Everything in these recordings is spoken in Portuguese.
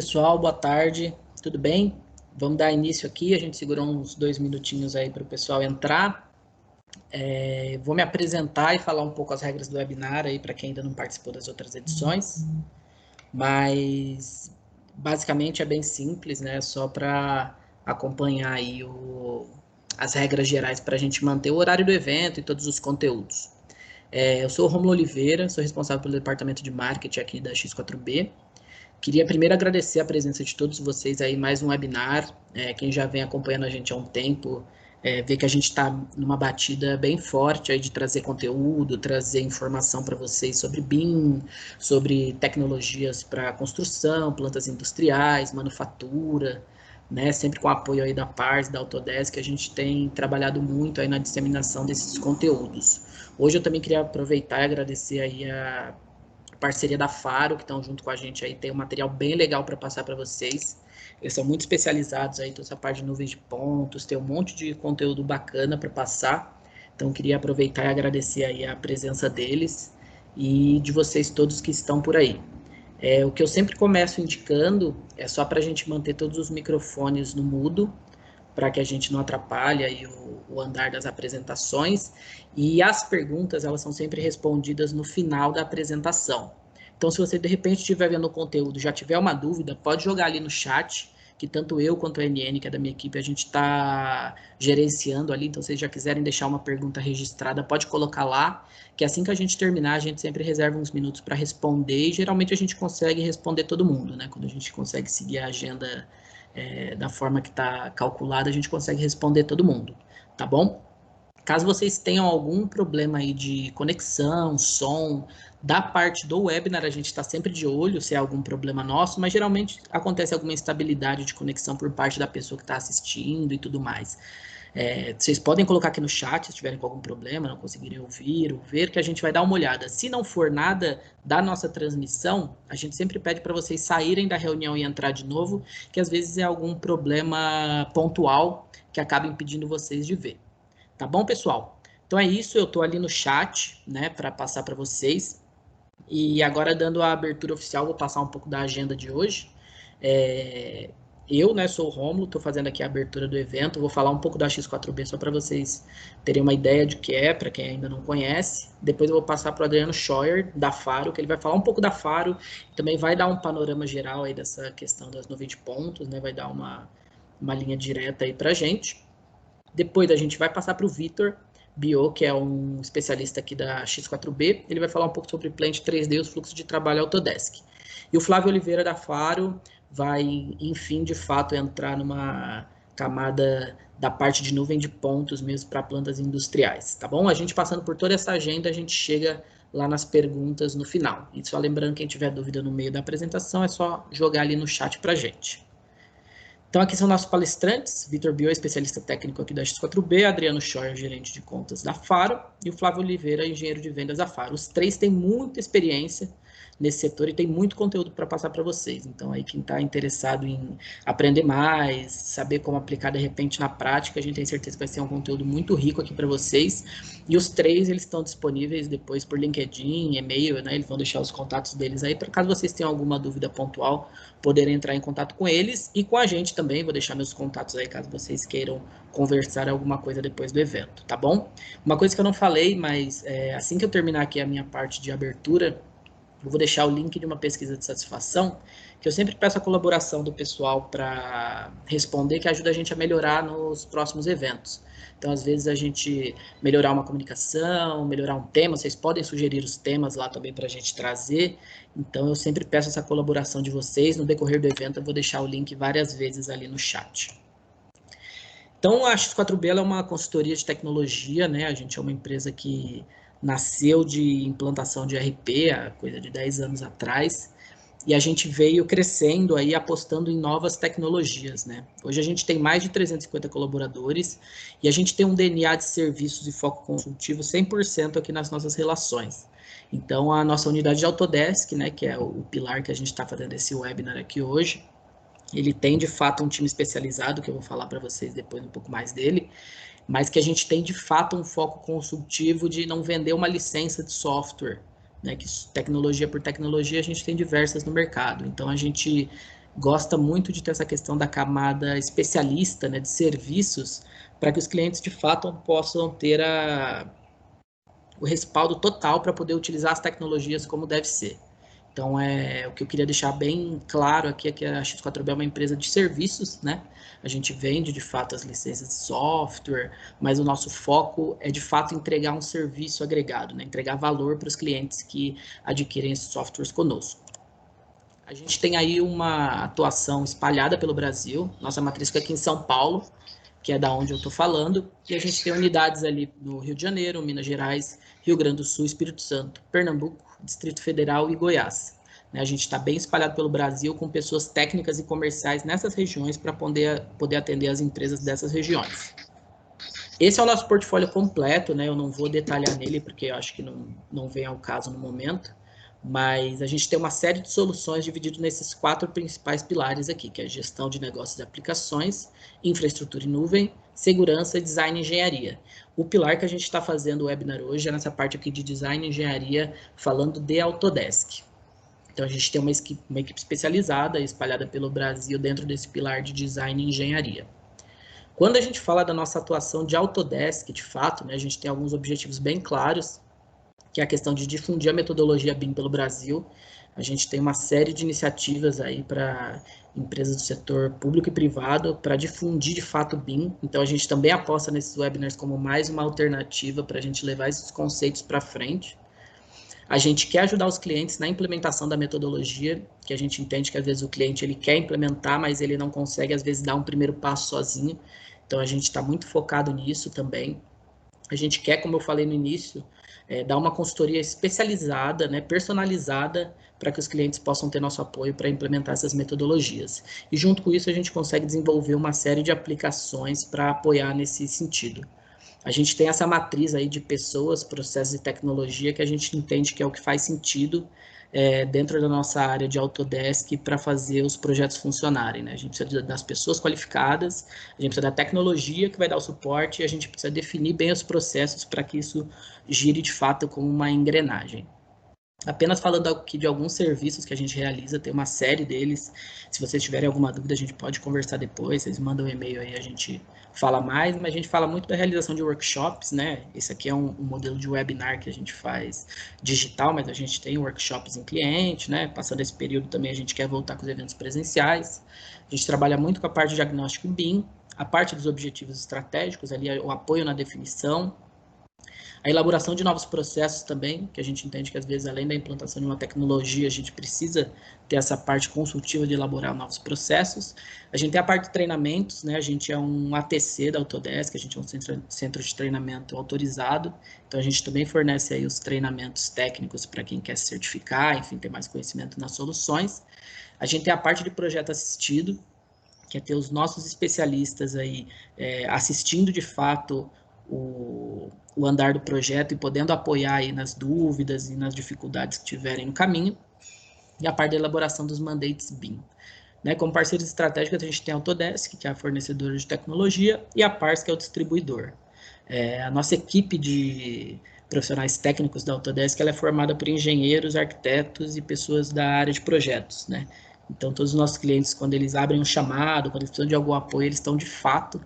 Pessoal, boa tarde, tudo bem? Vamos dar início aqui, a gente segurou uns 2 minutinhos aí para o pessoal entrar. Vou me apresentar e falar um pouco as regras do webinar aí para quem ainda não participou das outras edições, mas basicamente é bem simples, né? Só para acompanhar aí as regras gerais para a gente manter o horário do evento e todos os conteúdos. Eu sou o Romulo Oliveira, sou responsável pelo departamento de marketing aqui da X4B. Queria primeiro agradecer a presença de todos vocês aí, mais um webinar. Quem já vem acompanhando a gente há um tempo, vê que a gente está numa batida bem forte aí de trazer conteúdo, trazer informação para vocês sobre BIM, sobre tecnologias para construção, plantas industriais, manufatura, né? Sempre com o apoio aí da Pars, da Autodesk, a gente tem trabalhado muito aí na disseminação desses conteúdos. Hoje eu também queria aproveitar e agradecer aí a parceria da Faro, que estão junto com a gente aí, tem um material bem legal para passar para vocês. Eles são muito especializados aí, toda essa parte de nuvens de pontos, tem um monte de conteúdo bacana para passar. Então, queria aproveitar e agradecer aí a presença deles e de vocês todos que estão por aí. O que eu sempre começo indicando é só para a gente manter todos os microfones no mudo, para que a gente não atrapalhe aí o andar das apresentações. E as perguntas, elas são sempre respondidas no final da apresentação. Então, se você de repente estiver vendo o conteúdo e já tiver uma dúvida, pode jogar ali no chat, que tanto eu quanto a NN, que é da minha equipe, a gente está gerenciando ali. Então, se vocês já quiserem deixar uma pergunta registrada, pode colocar lá, que assim que a gente terminar, a gente sempre reserva uns minutos para responder, e geralmente a gente consegue responder todo mundo, né? Quando a gente consegue seguir a agenda da forma que está calculada, a gente consegue responder todo mundo, tá bom? Caso vocês tenham algum problema aí de conexão, som, da parte do webinar, a gente está sempre de olho se é algum problema nosso, mas geralmente acontece alguma instabilidade de conexão por parte da pessoa que está assistindo e tudo mais. Vocês podem colocar aqui no chat se tiverem com algum problema, não conseguirem ouvir ou ver, que a gente vai dar uma olhada. Se não for nada da nossa transmissão, a gente sempre pede para vocês saírem da reunião e entrar de novo, que às vezes é algum problema pontual que acaba impedindo vocês de ver. Tá bom, pessoal? Então é isso, eu estou ali no chat, né, para passar para vocês. E agora, dando a abertura oficial, vou passar um pouco da agenda de hoje. Eu, né, sou o Rômulo, estou fazendo aqui a abertura do evento, vou falar um pouco da X4B só para vocês terem uma ideia de que é, para quem ainda não conhece. Depois eu vou passar para o Adriano Scheuer, da Faro, que ele vai falar um pouco da Faro, também vai dar um panorama geral aí dessa questão das nuvens de pontos, né, vai dar uma linha direta aí para a gente. Depois a gente vai passar para o Vitor Bio, que é um especialista aqui da X4B, ele vai falar um pouco sobre Plant 3D e os fluxos de trabalho Autodesk. E o Flávio Oliveira da Faro vai, enfim, de fato, entrar numa camada da parte de nuvem de pontos mesmo para plantas industriais, tá bom? A gente passando por toda essa agenda, a gente chega lá nas perguntas no final. E só lembrando, quem tiver dúvida no meio da apresentação, é só jogar ali no chat para a gente. Então, aqui são nossos palestrantes, Vitor Bio, especialista técnico aqui da X4B, Adriano Scheuer, gerente de contas da Faro, e o Flávio Oliveira, engenheiro de vendas da Faro. Os três têm muita experiência nesse setor e tem muito conteúdo para passar para vocês. Então, aí quem está interessado em aprender mais, saber como aplicar de repente na prática, a gente tem certeza que vai ser um conteúdo muito rico aqui para vocês. E os três, eles estão disponíveis depois por LinkedIn, e-mail, né? Eles vão deixar os contatos deles aí, para caso vocês tenham alguma dúvida pontual, poderem entrar em contato com eles e com a gente também. Vou deixar meus contatos aí, caso vocês queiram conversar alguma coisa depois do evento, tá bom? Uma coisa que eu não falei, mas assim que eu terminar aqui a minha parte de abertura, eu vou deixar o link de uma pesquisa de satisfação, que eu sempre peço a colaboração do pessoal para responder, que ajuda a gente a melhorar nos próximos eventos. Então, às vezes, a gente melhorar uma comunicação, melhorar um tema, vocês podem sugerir os temas lá também para a gente trazer. Então, eu sempre peço essa colaboração de vocês. No decorrer do evento, eu vou deixar o link várias vezes ali no chat. Então, a X4B é uma consultoria de tecnologia, né? A gente é uma empresa que nasceu de implantação de RP há coisa de 10 anos atrás, e a gente veio crescendo aí, apostando em novas tecnologias, né? Hoje a gente tem mais de 350 colaboradores e a gente tem um DNA de serviços e foco consultivo 100% aqui nas nossas relações. Então, a nossa unidade de Autodesk, né, que é o pilar que a gente está fazendo esse webinar aqui hoje, ele tem de fato um time especializado, que eu vou falar para vocês depois um pouco mais dele, mas que a gente tem de fato um foco consultivo de não vender uma licença de software, né? Que tecnologia por tecnologia a gente tem diversas no mercado. Então a gente gosta muito de ter essa questão da camada especialista, né, de serviços, para que os clientes de fato possam ter o respaldo total para poder utilizar as tecnologias como deve ser. Então, o que eu queria deixar bem claro aqui é que a X4B é uma empresa de serviços, né? A gente vende, de fato, as licenças de software, mas o nosso foco é, de fato, entregar um serviço agregado, né? Entregar valor para os clientes que adquirem esses softwares conosco. A gente tem aí uma atuação espalhada pelo Brasil. Nossa matriz fica aqui em São Paulo, que é da onde eu estou falando, e a gente tem unidades ali no Rio de Janeiro, Minas Gerais, Rio Grande do Sul, Espírito Santo, Pernambuco, Distrito Federal e Goiás. A gente está bem espalhado pelo Brasil com pessoas técnicas e comerciais nessas regiões para poder atender as empresas dessas regiões. Esse é o nosso portfólio completo, né? Eu não vou detalhar nele porque eu acho que não vem ao caso no momento, mas a gente tem uma série de soluções divididas nesses 4 principais pilares aqui, que é gestão de negócios e aplicações, infraestrutura em nuvem, segurança, design e engenharia. O pilar que a gente está fazendo o webinar hoje é nessa parte aqui de design e engenharia, falando de Autodesk. Então, a gente tem uma equipe especializada, espalhada pelo Brasil, dentro desse pilar de design e engenharia. Quando a gente fala da nossa atuação de Autodesk, de fato, né, a gente tem alguns objetivos bem claros, que é a questão de difundir a metodologia BIM pelo Brasil. A gente tem uma série de iniciativas aí para empresas do setor público e privado para difundir de fato o BIM. Então, a gente também aposta nesses webinars como mais uma alternativa para a gente levar esses conceitos para frente. A gente quer ajudar os clientes na implementação da metodologia, que a gente entende que às vezes o cliente ele quer implementar, mas ele não consegue às vezes dar um primeiro passo sozinho. Então a gente está muito focado nisso também. A gente quer, como eu falei no início, dar uma consultoria especializada, né, personalizada, para que os clientes possam ter nosso apoio para implementar essas metodologias. E junto com isso a gente consegue desenvolver uma série de aplicações para apoiar nesse sentido. A gente tem essa matriz aí de pessoas, processos e tecnologia que a gente entende que é o que faz sentido dentro da nossa área de Autodesk para fazer os projetos funcionarem, né? A gente precisa das pessoas qualificadas, a gente precisa da tecnologia que vai dar o suporte e a gente precisa definir bem os processos para que isso gire de fato como uma engrenagem. Apenas falando aqui de alguns serviços que a gente realiza, tem uma série deles. Se vocês tiverem alguma dúvida, a gente pode conversar depois, vocês mandam um e-mail aí, a gente fala mais, mas a gente fala muito da realização de workshops, né? Esse aqui é um modelo de webinar que a gente faz digital, mas a gente tem workshops em cliente, né? Passando esse período também a gente quer voltar com os eventos presenciais. A gente trabalha muito com a parte de diagnóstico BIM, a parte dos objetivos estratégicos, ali o apoio na definição, a elaboração de novos processos também, que a gente entende que às vezes além da implantação de uma tecnologia, a gente precisa ter essa parte consultiva de elaborar novos processos. A gente tem a parte de treinamentos, né? A gente é um ATC da Autodesk, a gente é um centro de treinamento autorizado, então a gente também fornece aí os treinamentos técnicos para quem quer se certificar, enfim, ter mais conhecimento nas soluções. A gente tem a parte de projeto assistido, que é ter os nossos especialistas aí assistindo de fato o andar do projeto e podendo apoiar aí nas dúvidas e nas dificuldades que tiverem no caminho, e a parte da elaboração dos mandates BIM. Né, como parceiros estratégicos, a gente tem a Autodesk, que é a fornecedora de tecnologia, e a Pars, que é o distribuidor. A nossa equipe de profissionais técnicos da Autodesk ela é formada por engenheiros, arquitetos e pessoas da área de projetos, né? Então, todos os nossos clientes, quando eles abrem um chamado, quando eles precisam de algum apoio, eles estão, de fato,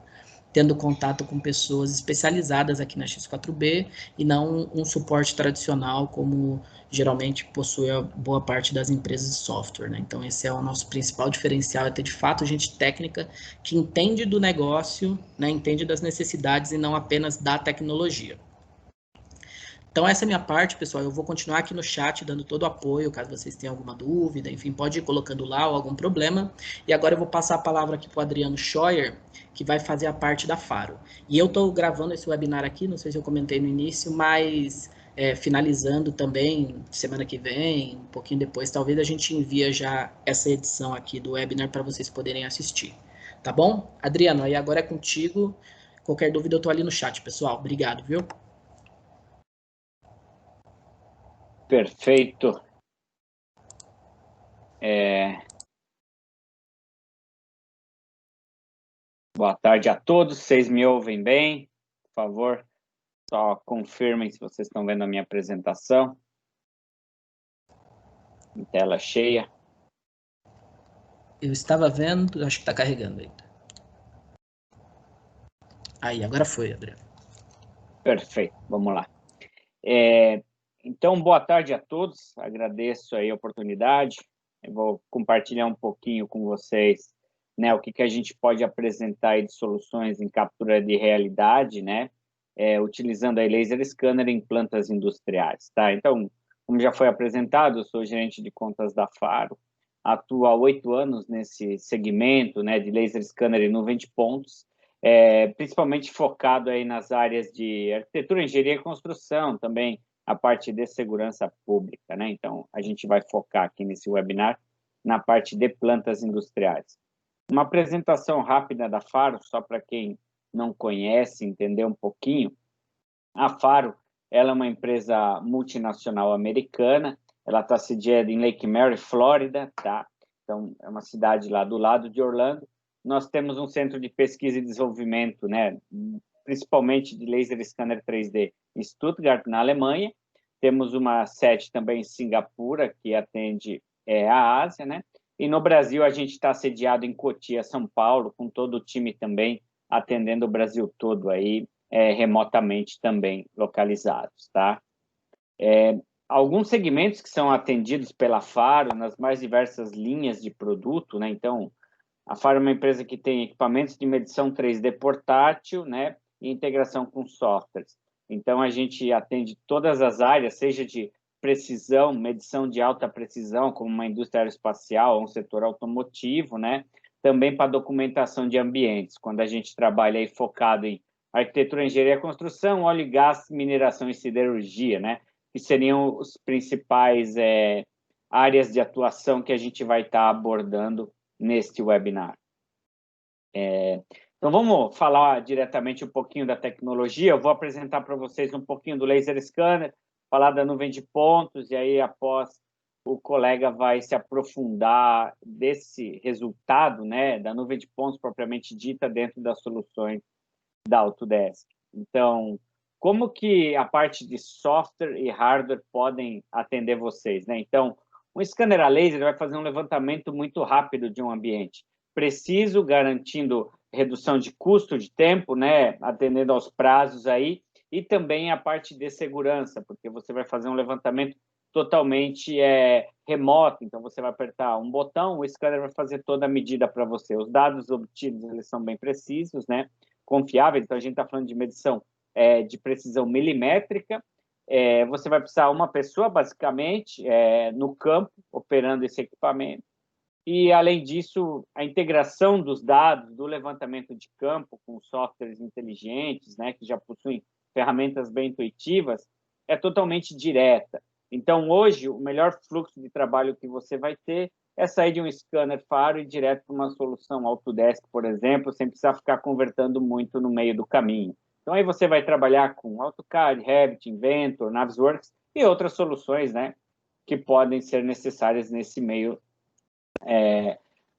tendo contato com pessoas especializadas aqui na X4B e não um suporte tradicional como geralmente possui a boa parte das empresas de software, né? Então, esse é o nosso principal diferencial, é ter, de fato, gente técnica que entende do negócio, né? Entende das necessidades e não apenas da tecnologia. Então, essa é a minha parte, pessoal. Eu vou continuar aqui no chat dando todo o apoio, caso vocês tenham alguma dúvida, enfim, pode ir colocando lá ou algum problema. E agora eu vou passar a palavra aqui para o Adriano Scheuer, que vai fazer a parte da Faro. E eu estou gravando esse webinar aqui, não sei se eu comentei no início, mas finalizando também semana que vem, um pouquinho depois, talvez a gente envia já essa edição aqui do webinar para vocês poderem assistir. Tá bom? Adriano, aí agora é contigo. Qualquer dúvida eu estou ali no chat, pessoal. Obrigado, viu? Perfeito. Boa tarde a todos. Vocês me ouvem bem? Por favor, só confirmem se vocês estão vendo a minha apresentação. Em tela cheia. Eu estava vendo, acho que está carregando ainda. Aí, agora foi, Adriano. Perfeito, vamos lá. Então, boa tarde a todos, agradeço aí a oportunidade. Eu vou compartilhar um pouquinho com vocês, né, o que a gente pode apresentar aí de soluções em captura de realidade, né, utilizando aí laser scanner em plantas industriais, tá? Então, como já foi apresentado, eu sou gerente de contas da Faro, atuo há 8 anos nesse segmento, né, de laser scanner em nuvem de pontos, principalmente focado aí nas áreas de arquitetura, engenharia e construção, também a parte de segurança pública, né? Então, a gente vai focar aqui nesse webinar na parte de plantas industriais. Uma apresentação rápida da Faro, só para quem não conhece, entender um pouquinho. A Faro, ela é uma empresa multinacional americana, ela está sediada em Lake Mary, Flórida, tá? Então, é uma cidade lá do lado de Orlando. Nós temos um centro de pesquisa e desenvolvimento, né, principalmente de laser scanner 3D em Stuttgart, na Alemanha. Temos uma sede também em Singapura, que atende a Ásia, né? E no Brasil, a gente está sediado em Cotia, São Paulo, com todo o time também atendendo o Brasil todo aí, remotamente também localizados, tá? Alguns segmentos que são atendidos pela Faro nas mais diversas linhas de produto, né? Então, a Faro é uma empresa que tem equipamentos de medição 3D portátil, né, e integração com softwares. Então, a gente atende todas as áreas, seja de precisão, medição de alta precisão, como uma indústria aeroespacial ou um setor automotivo, né, também para documentação de ambientes, quando a gente trabalha aí focado em arquitetura, engenharia e construção, óleo e gás, mineração e siderurgia, né, que seriam os principais áreas de atuação que a gente vai estar abordando neste webinar. Então, vamos falar diretamente um pouquinho da tecnologia. Eu vou apresentar para vocês um pouquinho do laser scanner, falar da nuvem de pontos, e aí, após, o colega vai se aprofundar desse resultado, né, da nuvem de pontos propriamente dita dentro das soluções da Autodesk. Então, como que a parte de software e hardware podem atender vocês, né? Então, um scanner a laser vai fazer um levantamento muito rápido de um ambiente, preciso, garantindo redução de custo, de tempo, né? Atendendo aos prazos aí, e também a parte de segurança, porque você vai fazer um levantamento totalmente remoto, então você vai apertar um botão, o scanner vai fazer toda a medida para você. Os dados obtidos, eles são bem precisos, né? Confiáveis, então a gente está falando de medição de precisão milimétrica. Você vai precisar uma pessoa, basicamente, no campo, operando esse equipamento. E, além disso, a integração dos dados do levantamento de campo com softwares inteligentes, né, que já possuem ferramentas bem intuitivas, é totalmente direta. Então, hoje, o melhor fluxo de trabalho que você vai ter é sair de um scanner Faro e ir direto para uma solução Autodesk, por exemplo, sem precisar ficar convertendo muito no meio do caminho. Então, aí você vai trabalhar com AutoCAD, Revit, Inventor, Navisworks e outras soluções, né, que podem ser necessárias nesse meio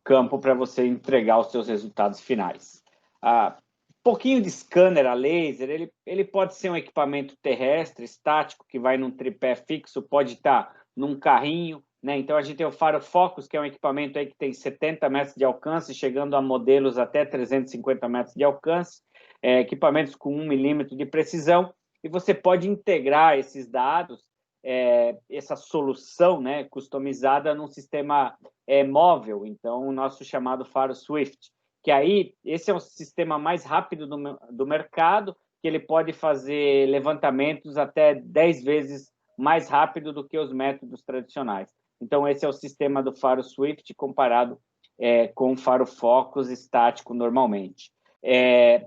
campo para você entregar os seus resultados finais. Pouquinho de scanner a laser, ele pode ser um equipamento terrestre, estático, que vai num tripé fixo, pode estar num carrinho, né? Então, a gente tem o Faro Focus, que é um equipamento aí que tem 70 metros de alcance, chegando a modelos até 350 metros de alcance, equipamentos com 1 milímetro de precisão, e você pode integrar esses dados, essa solução, né, customizada num sistema móvel, então o nosso chamado Faro Swift, que aí esse é o sistema mais rápido do mercado, que ele pode fazer levantamentos até 10 vezes mais rápido do que os métodos tradicionais. Então, esse é o sistema do Faro Swift comparado com o Faro Focus estático normalmente.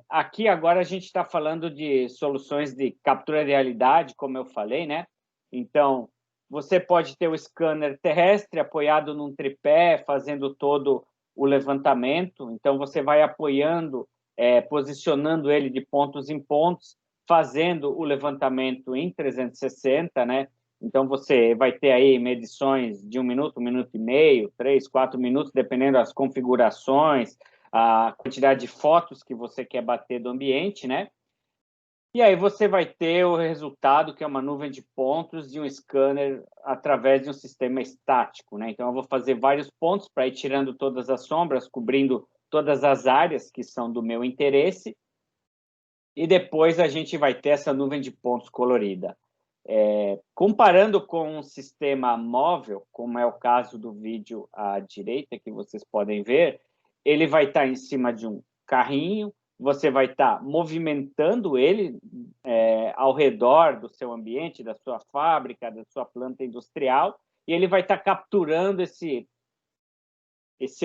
Aqui agora a gente está falando de soluções de captura de realidade, como eu falei, né? Então, você pode ter o scanner terrestre apoiado num tripé, fazendo todo o levantamento. Então, você vai apoiando, posicionando ele de pontos em pontos, fazendo o levantamento em 360, né? Então, você vai ter aí medições de 1 minuto e meio, 3, 4 minutos, dependendo das configurações, a quantidade de fotos que você quer bater do ambiente, né? E aí você vai ter o resultado, que é uma nuvem de pontos de um scanner através de um sistema estático, né? Então, eu vou fazer vários pontos para ir tirando todas as sombras, cobrindo todas as áreas que são do meu interesse, e depois a gente vai ter essa nuvem de pontos colorida. Comparando com um sistema móvel, como é o caso do vídeo à direita, que vocês podem ver, ele vai estar em cima de um carrinho, você vai estar movimentando ele ao redor do seu ambiente, da sua fábrica, da sua planta industrial, e ele vai estar capturando esse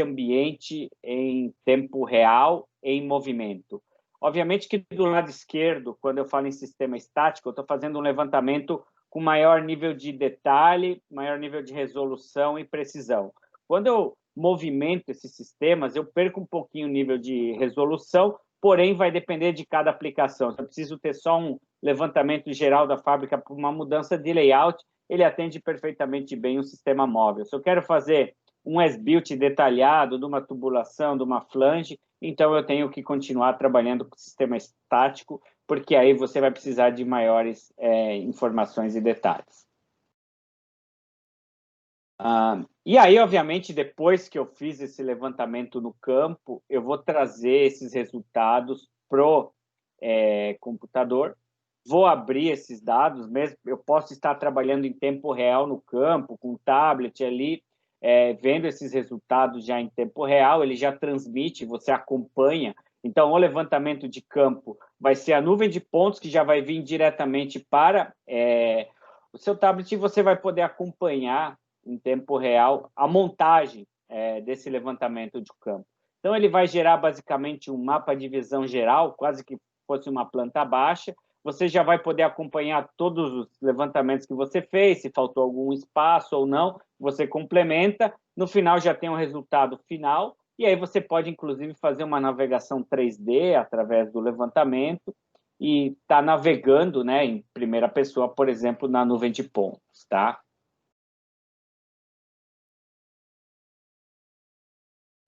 ambiente em tempo real, em movimento. Obviamente que do lado esquerdo, quando eu falo em sistema estático, eu estou fazendo um levantamento com maior nível de detalhe, maior nível de resolução e precisão. Quando eu movimento esses sistemas, eu perco um pouquinho o nível de resolução, porém vai depender de cada aplicação. Se eu preciso ter só um levantamento geral da fábrica por uma mudança de layout, ele atende perfeitamente bem o sistema móvel. Se eu quero fazer um as-built detalhado de uma tubulação, de uma flange, então eu tenho que continuar trabalhando com o sistema estático, porque aí você vai precisar de maiores informações e detalhes. E aí, obviamente, depois que eu fiz esse levantamento no campo, eu vou trazer esses resultados para o computador, vou abrir esses dados, mesmo eu posso estar trabalhando em tempo real no campo, com o tablet ali, vendo esses resultados já em tempo real, ele já transmite, você acompanha. Então, o levantamento de campo vai ser a nuvem de pontos que já vai vir diretamente para o seu tablet e você vai poder acompanhar em tempo real a montagem desse levantamento de campo. Então, ele vai gerar basicamente um mapa de visão geral, quase que fosse uma planta baixa. Você já vai poder acompanhar todos os levantamentos que você fez, se faltou algum espaço ou não, você complementa, no final já tem um resultado final, e aí você pode, inclusive, fazer uma navegação 3D através do levantamento e estar navegando, né, em primeira pessoa, por exemplo, na nuvem de pontos, tá?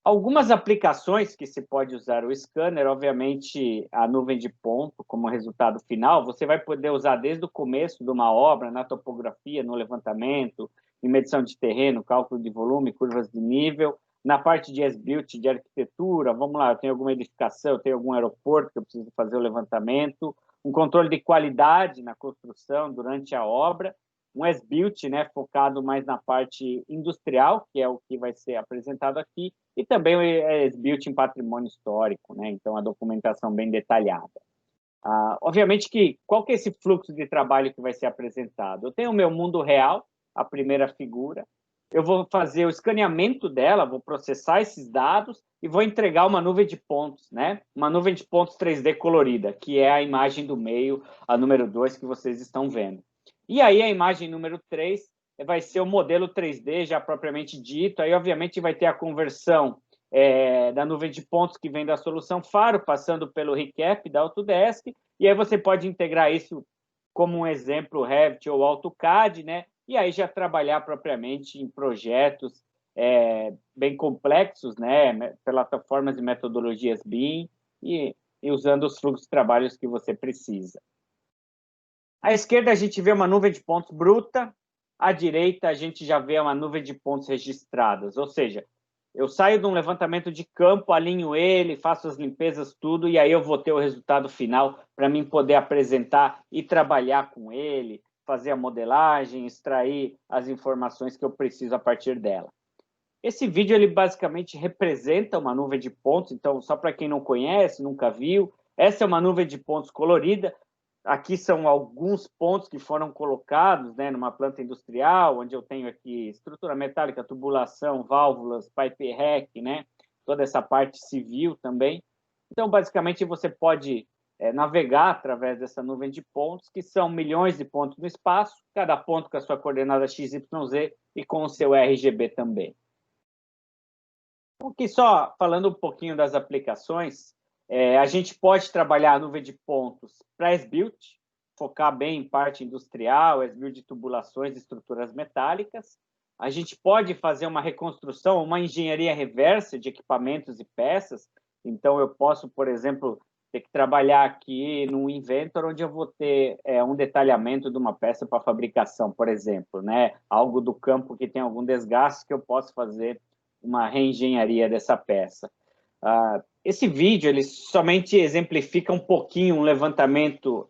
Algumas aplicações que se pode usar o scanner, obviamente, a nuvem de ponto como resultado final, você vai poder usar desde o começo de uma obra, na topografia, no levantamento, em medição de terreno, cálculo de volume, curvas de nível, na parte de as-built, de arquitetura, vamos lá, eu tenho alguma edificação, eu tenho algum aeroporto que eu preciso fazer o levantamento, um controle de qualidade na construção durante a obra, um as-built, né, focado mais na parte industrial, que é o que vai ser apresentado aqui, e também o as-built em patrimônio histórico, né, então a documentação bem detalhada. Obviamente que, qual que é esse fluxo de trabalho que vai ser apresentado? Eu tenho o meu mundo real, a primeira figura, eu vou fazer o escaneamento dela, vou processar esses dados e vou entregar uma nuvem de pontos, né? Uma nuvem de pontos 3D colorida, que é a imagem do meio, a número 2 que vocês estão vendo. E aí a imagem número 3 vai ser o modelo 3D já propriamente dito, aí obviamente vai ter a conversão da nuvem de pontos que vem da solução Faro, passando pelo recap da Autodesk, e aí você pode integrar isso como um exemplo Revit ou AutoCAD, né? E aí já trabalhar propriamente em projetos bem complexos, né? Plataformas e metodologias BIM e usando os fluxos de trabalhos que você precisa. À esquerda, a gente vê uma nuvem de pontos bruta, à direita, a gente já vê uma nuvem de pontos registradas, ou seja, eu saio de um levantamento de campo, alinho ele, faço as limpezas, tudo, e aí eu vou ter o resultado final para mim poder apresentar e trabalhar com ele, fazer a modelagem, extrair as informações que eu preciso a partir dela. Esse vídeo, ele basicamente representa uma nuvem de pontos, então, só para quem não conhece, nunca viu, essa é uma nuvem de pontos colorida. Aqui são alguns pontos que foram colocados, né, numa planta industrial, onde eu tenho aqui estrutura metálica, tubulação, válvulas, pipe rack, né, toda essa parte civil também. Então, basicamente, você pode navegar através dessa nuvem de pontos, que são milhões de pontos no espaço, cada ponto com a sua coordenada XYZ e com o seu RGB também. Aqui só falando um pouquinho das aplicações, a gente pode trabalhar a nuvem de pontos para as-built, focar bem em parte industrial, as-built de tubulações e estruturas metálicas. A gente pode fazer uma reconstrução, uma engenharia reversa de equipamentos e peças. Então, eu posso, por exemplo, ter que trabalhar aqui num inventor onde eu vou ter um detalhamento de uma peça para fabricação, por exemplo, né? Algo do campo que tem algum desgaste que eu posso fazer uma reengenharia dessa peça. Esse vídeo ele somente exemplifica um pouquinho um levantamento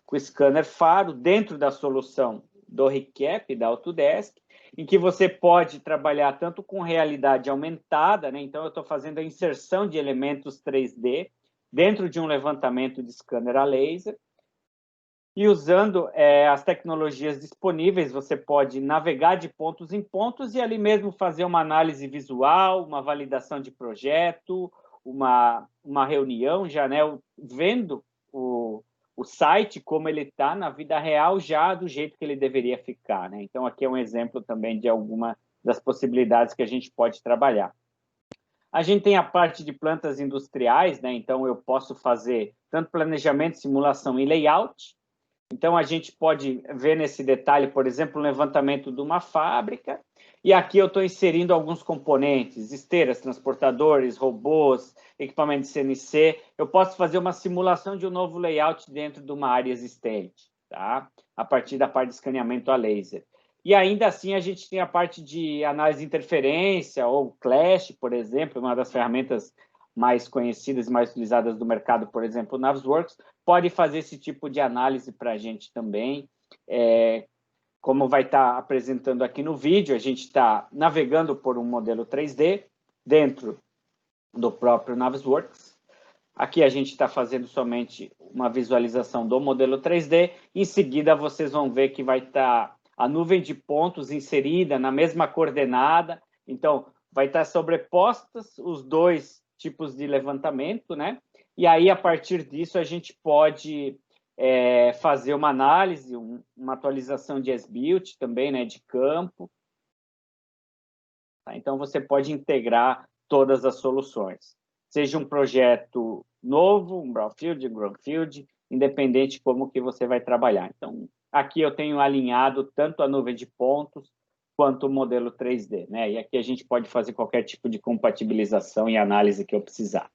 com o scanner Faro dentro da solução do ReCap, da Autodesk, em que você pode trabalhar tanto com realidade aumentada, né? Então eu estou fazendo a inserção de elementos 3D dentro de um levantamento de scanner a laser, e usando as tecnologias disponíveis, você pode navegar de pontos em pontos e ali mesmo fazer uma análise visual, uma validação de projeto, uma reunião já, né, vendo o site como ele está na vida real, já do jeito que ele deveria ficar, né? Então, aqui é um exemplo também de alguma das possibilidades que a gente pode trabalhar. A gente tem a parte de plantas industriais, né? Então, eu posso fazer tanto planejamento, simulação e layout. Então, a gente pode ver nesse detalhe, por exemplo, o levantamento de uma fábrica, e aqui eu estou inserindo alguns componentes, esteiras, transportadores, robôs, equipamento de CNC. Eu posso fazer uma simulação de um novo layout dentro de uma área existente, tá? A partir da parte de escaneamento a laser. E ainda assim, a gente tem a parte de análise de interferência, ou Clash, por exemplo, uma das ferramentas mais conhecidas e mais utilizadas do mercado, por exemplo, o Navisworks, pode fazer esse tipo de análise para a gente também. Como vai estar apresentando aqui no vídeo, a gente está navegando por um modelo 3D dentro do próprio Navisworks. Aqui a gente está fazendo somente uma visualização do modelo 3D. Em seguida, vocês vão ver que vai estar a nuvem de pontos inserida na mesma coordenada. Então, vai estar sobrepostas os dois tipos de levantamento, né? E aí, a partir disso, a gente pode fazer uma análise, uma atualização de as-built também, né, de campo. Tá? Então, você pode integrar todas as soluções. Seja um projeto novo, um brownfield, um greenfield, independente como que você vai trabalhar. Então, aqui eu tenho alinhado tanto a nuvem de pontos quanto o modelo 3D, né? E aqui a gente pode fazer qualquer tipo de compatibilização e análise que eu precisar.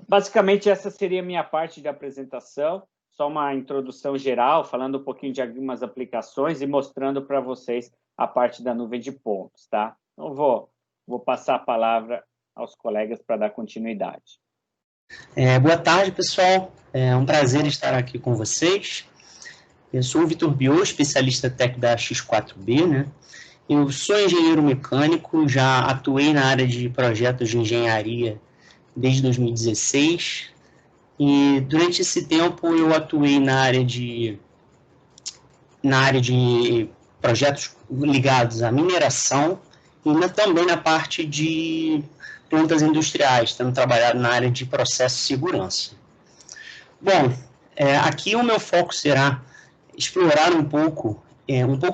Basicamente, essa seria a minha parte de apresentação, só uma introdução geral, falando um pouquinho de algumas aplicações e mostrando para vocês a parte da nuvem de pontos, tá? Então, vou passar a palavra aos colegas para dar continuidade. Boa tarde, pessoal. É um prazer estar aqui com vocês. Eu sou o Vitor Biot, especialista técnico da X4B, né? Eu sou engenheiro mecânico, já atuei na área de projetos de engenharia desde 2016, e durante esse tempo eu atuei na área de projetos ligados à mineração e também na parte de plantas industriais, tendo trabalhado na área de processo de segurança. Bom, aqui o meu foco será explorar um pouco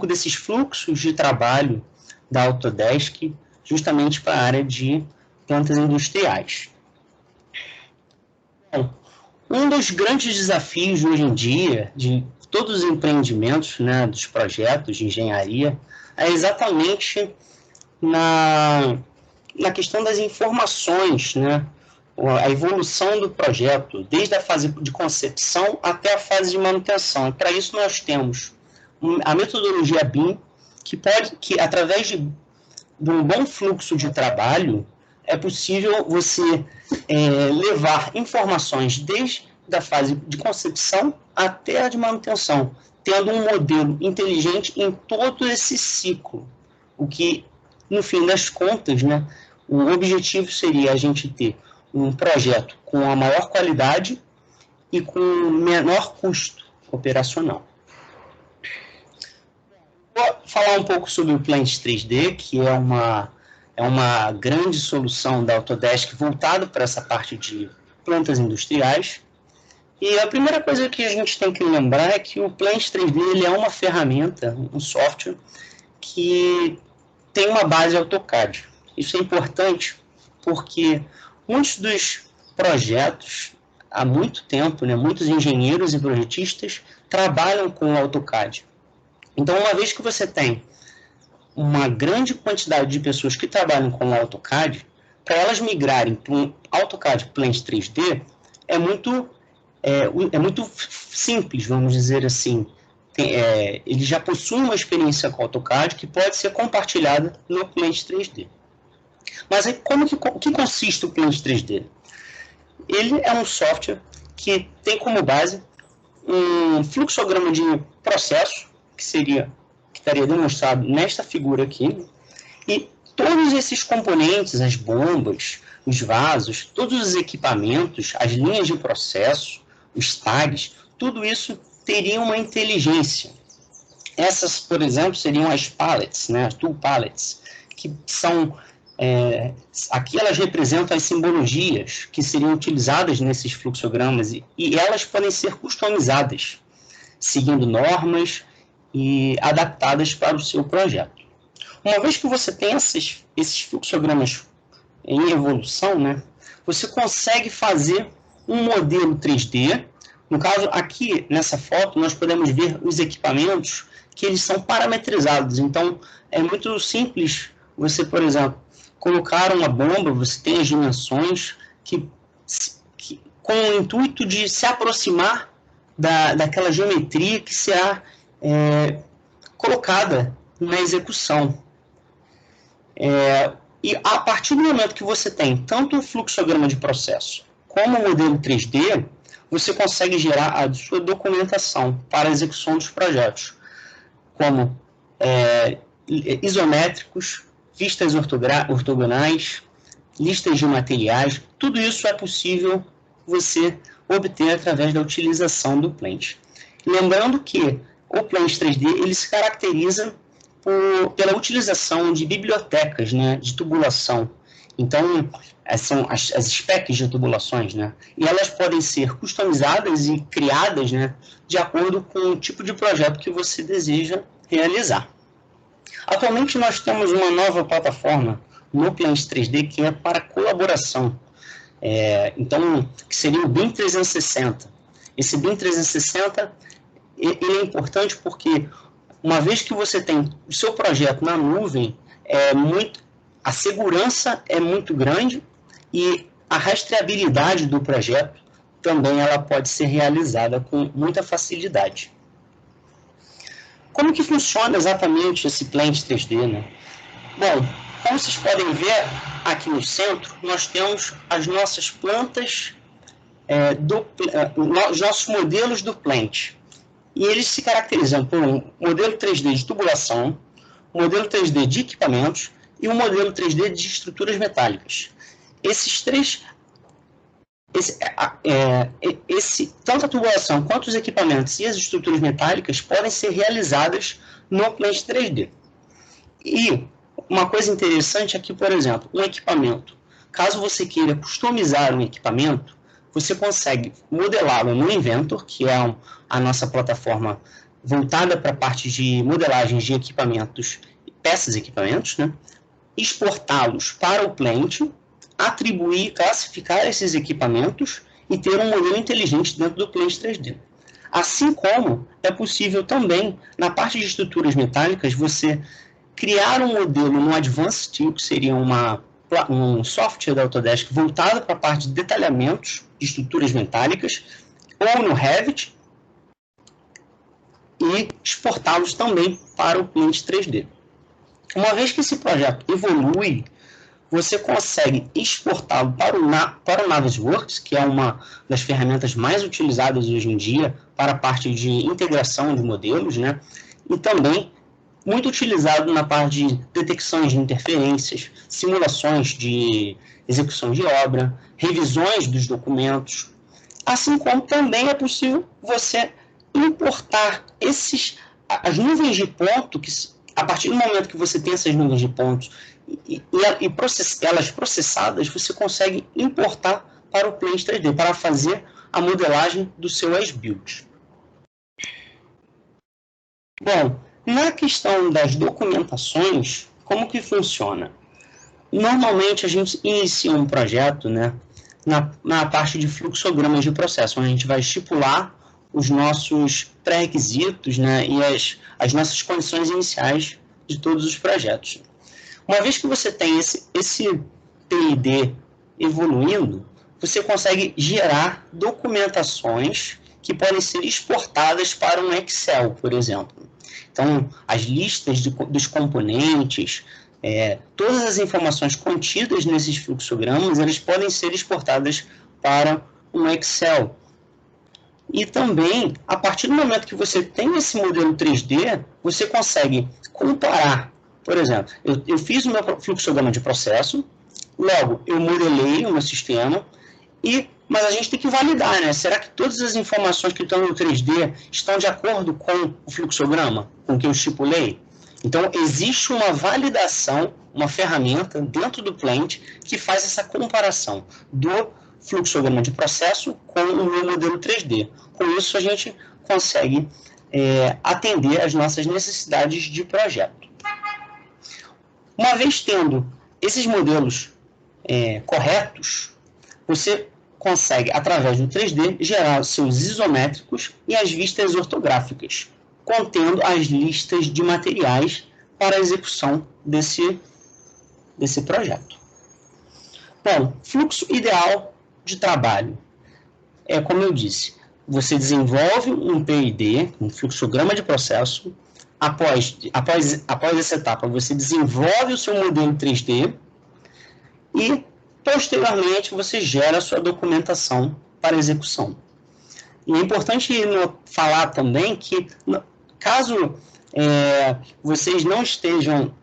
desses fluxos de trabalho da Autodesk, justamente para a área de plantas industriais. Bom, um dos grandes desafios hoje em dia de todos os empreendimentos, né, dos projetos de engenharia, é exatamente na questão das informações, né, a evolução do projeto, desde a fase de concepção até a fase de manutenção. Para isso nós temos a metodologia BIM, que através de um bom fluxo de trabalho, é possível você levar informações desde a fase de concepção até a de manutenção, tendo um modelo inteligente em todo esse ciclo. O que, no fim das contas, né, o objetivo seria a gente ter um projeto com a maior qualidade e com menor custo operacional. Vou falar um pouco sobre o Plant 3D, que é uma grande solução da Autodesk voltada para essa parte de plantas industriais. E a primeira coisa que a gente tem que lembrar é que o Plant 3D ele é uma ferramenta, um software, que tem uma base AutoCAD. Isso é importante porque muitos dos projetos, há muito tempo, né, muitos engenheiros e projetistas trabalham com o AutoCAD. Então, uma vez que você tem uma grande quantidade de pessoas que trabalham com o AutoCAD, para elas migrarem para um AutoCAD Plant 3D, é muito simples, vamos dizer assim. Ele já possui uma experiência com AutoCAD que pode ser compartilhada no Plant 3D. Mas aí, o que consiste o Plant 3D? Ele é um software que tem como base um fluxograma de processo, que estaria demonstrado nesta figura aqui, e todos esses componentes, as bombas, os vasos, todos os equipamentos, as linhas de processo, os tags, tudo isso teria uma inteligência. Essas, por exemplo, seriam as palettes, né, as tool palettes, que são... aqui elas representam as simbologias que seriam utilizadas nesses fluxogramas e elas podem ser customizadas, seguindo normas e adaptadas para o seu projeto. Uma vez que você tem esses fluxogramas em evolução, né, você consegue fazer um modelo 3D. No caso, aqui nessa foto, nós podemos ver os equipamentos que eles são parametrizados. Então, é muito simples você, por exemplo, colocar uma bomba, você tem as dimensões que com o intuito de se aproximar daquela geometria que será colocada na execução. E a partir do momento que você tem tanto o fluxograma de processo como o modelo 3D, você consegue gerar a sua documentação para a execução dos projetos, como isométricos, vistas ortogonais, listas de materiais. Tudo isso é possível você obter através da utilização do Plant. Lembrando que o Plant 3D ele se caracteriza pela utilização de bibliotecas, né, de tubulação. Então, são as specs de tubulações, né, e elas podem ser customizadas e criadas, né, de acordo com o tipo de projeto que você deseja realizar. Atualmente nós temos uma nova plataforma no Plant 3D que é para colaboração, então, que seria o BIM 360. Esse BIM 360 ele é importante porque, uma vez que você tem o seu projeto na nuvem, a segurança é muito grande e a rastreabilidade do projeto também ela pode ser realizada com muita facilidade. Como que funciona exatamente esse Plant 3D, né? Bom, como vocês podem ver, aqui no centro, nós temos as nossas plantas, os nossos modelos do Plant. E eles se caracterizam por um modelo 3D de tubulação, um modelo 3D de equipamentos e um modelo 3D de estruturas metálicas. Esses três, tanto a tubulação quanto os equipamentos e as estruturas metálicas podem ser realizadas no Plant 3D. E uma coisa interessante aqui, por exemplo, um equipamento. Caso você queira customizar um equipamento, você consegue modelá-lo no Inventor, que é a nossa plataforma voltada para a parte de modelagens de equipamentos, peças e equipamentos, né? Exportá-los para o Plant, atribuir, classificar esses equipamentos e ter um modelo inteligente dentro do Plant 3D. Assim como é possível também, na parte de estruturas metálicas, você criar um modelo no Advanced Steel, que seria um software da Autodesk voltado para a parte de detalhamentos de estruturas metálicas, ou no Revit, e exportá-los também para o Plant 3D. Uma vez que esse projeto evolui, você consegue exportá-lo para o Navisworks, que é uma das ferramentas mais utilizadas hoje em dia para a parte de integração de modelos, né? E também muito utilizado na parte de detecções de interferências, simulações de execução de obra, revisões dos documentos, assim como também é possível você importar as nuvens de ponto, que a partir do momento que você tem essas nuvens de pontos elas processadas, você consegue importar para o Plant 3D, para fazer a modelagem do seu as-build. Bom, na questão das documentações, como que funciona? Normalmente a gente inicia um projeto, né, na parte de fluxogramas de processo, onde a gente vai estipular os nossos pré-requisitos, né, e as nossas condições iniciais de todos os projetos. Uma vez que você tem esse PID evoluindo, você consegue gerar documentações que podem ser exportadas para um Excel, por exemplo. Então, as listas dos componentes, todas as informações contidas nesses fluxogramas, elas podem ser exportadas para um Excel. E também, a partir do momento que você tem esse modelo 3D, você consegue comparar. Por exemplo, eu fiz o meu fluxograma de processo, logo, eu modelei o meu sistema, mas a gente tem que validar, né? Será que todas as informações que estão no 3D estão de acordo com o fluxograma, com o que eu estipulei? Então, existe uma validação, uma ferramenta dentro do Plant que faz essa comparação do fluxograma de processo com o meu modelo 3D. Com isso, a gente consegue atender às nossas necessidades de projeto. Uma vez tendo esses modelos corretos, você consegue, através do 3D, gerar seus isométricos e as vistas ortográficas, contendo as listas de materiais para a execução desse projeto. Bom, fluxo ideal de trabalho. Como eu disse, você desenvolve um PID, um fluxograma de processo. Após essa etapa, você desenvolve o seu modelo 3D e, posteriormente, você gera a sua documentação para execução. E é importante falar também que, caso vocês não estejam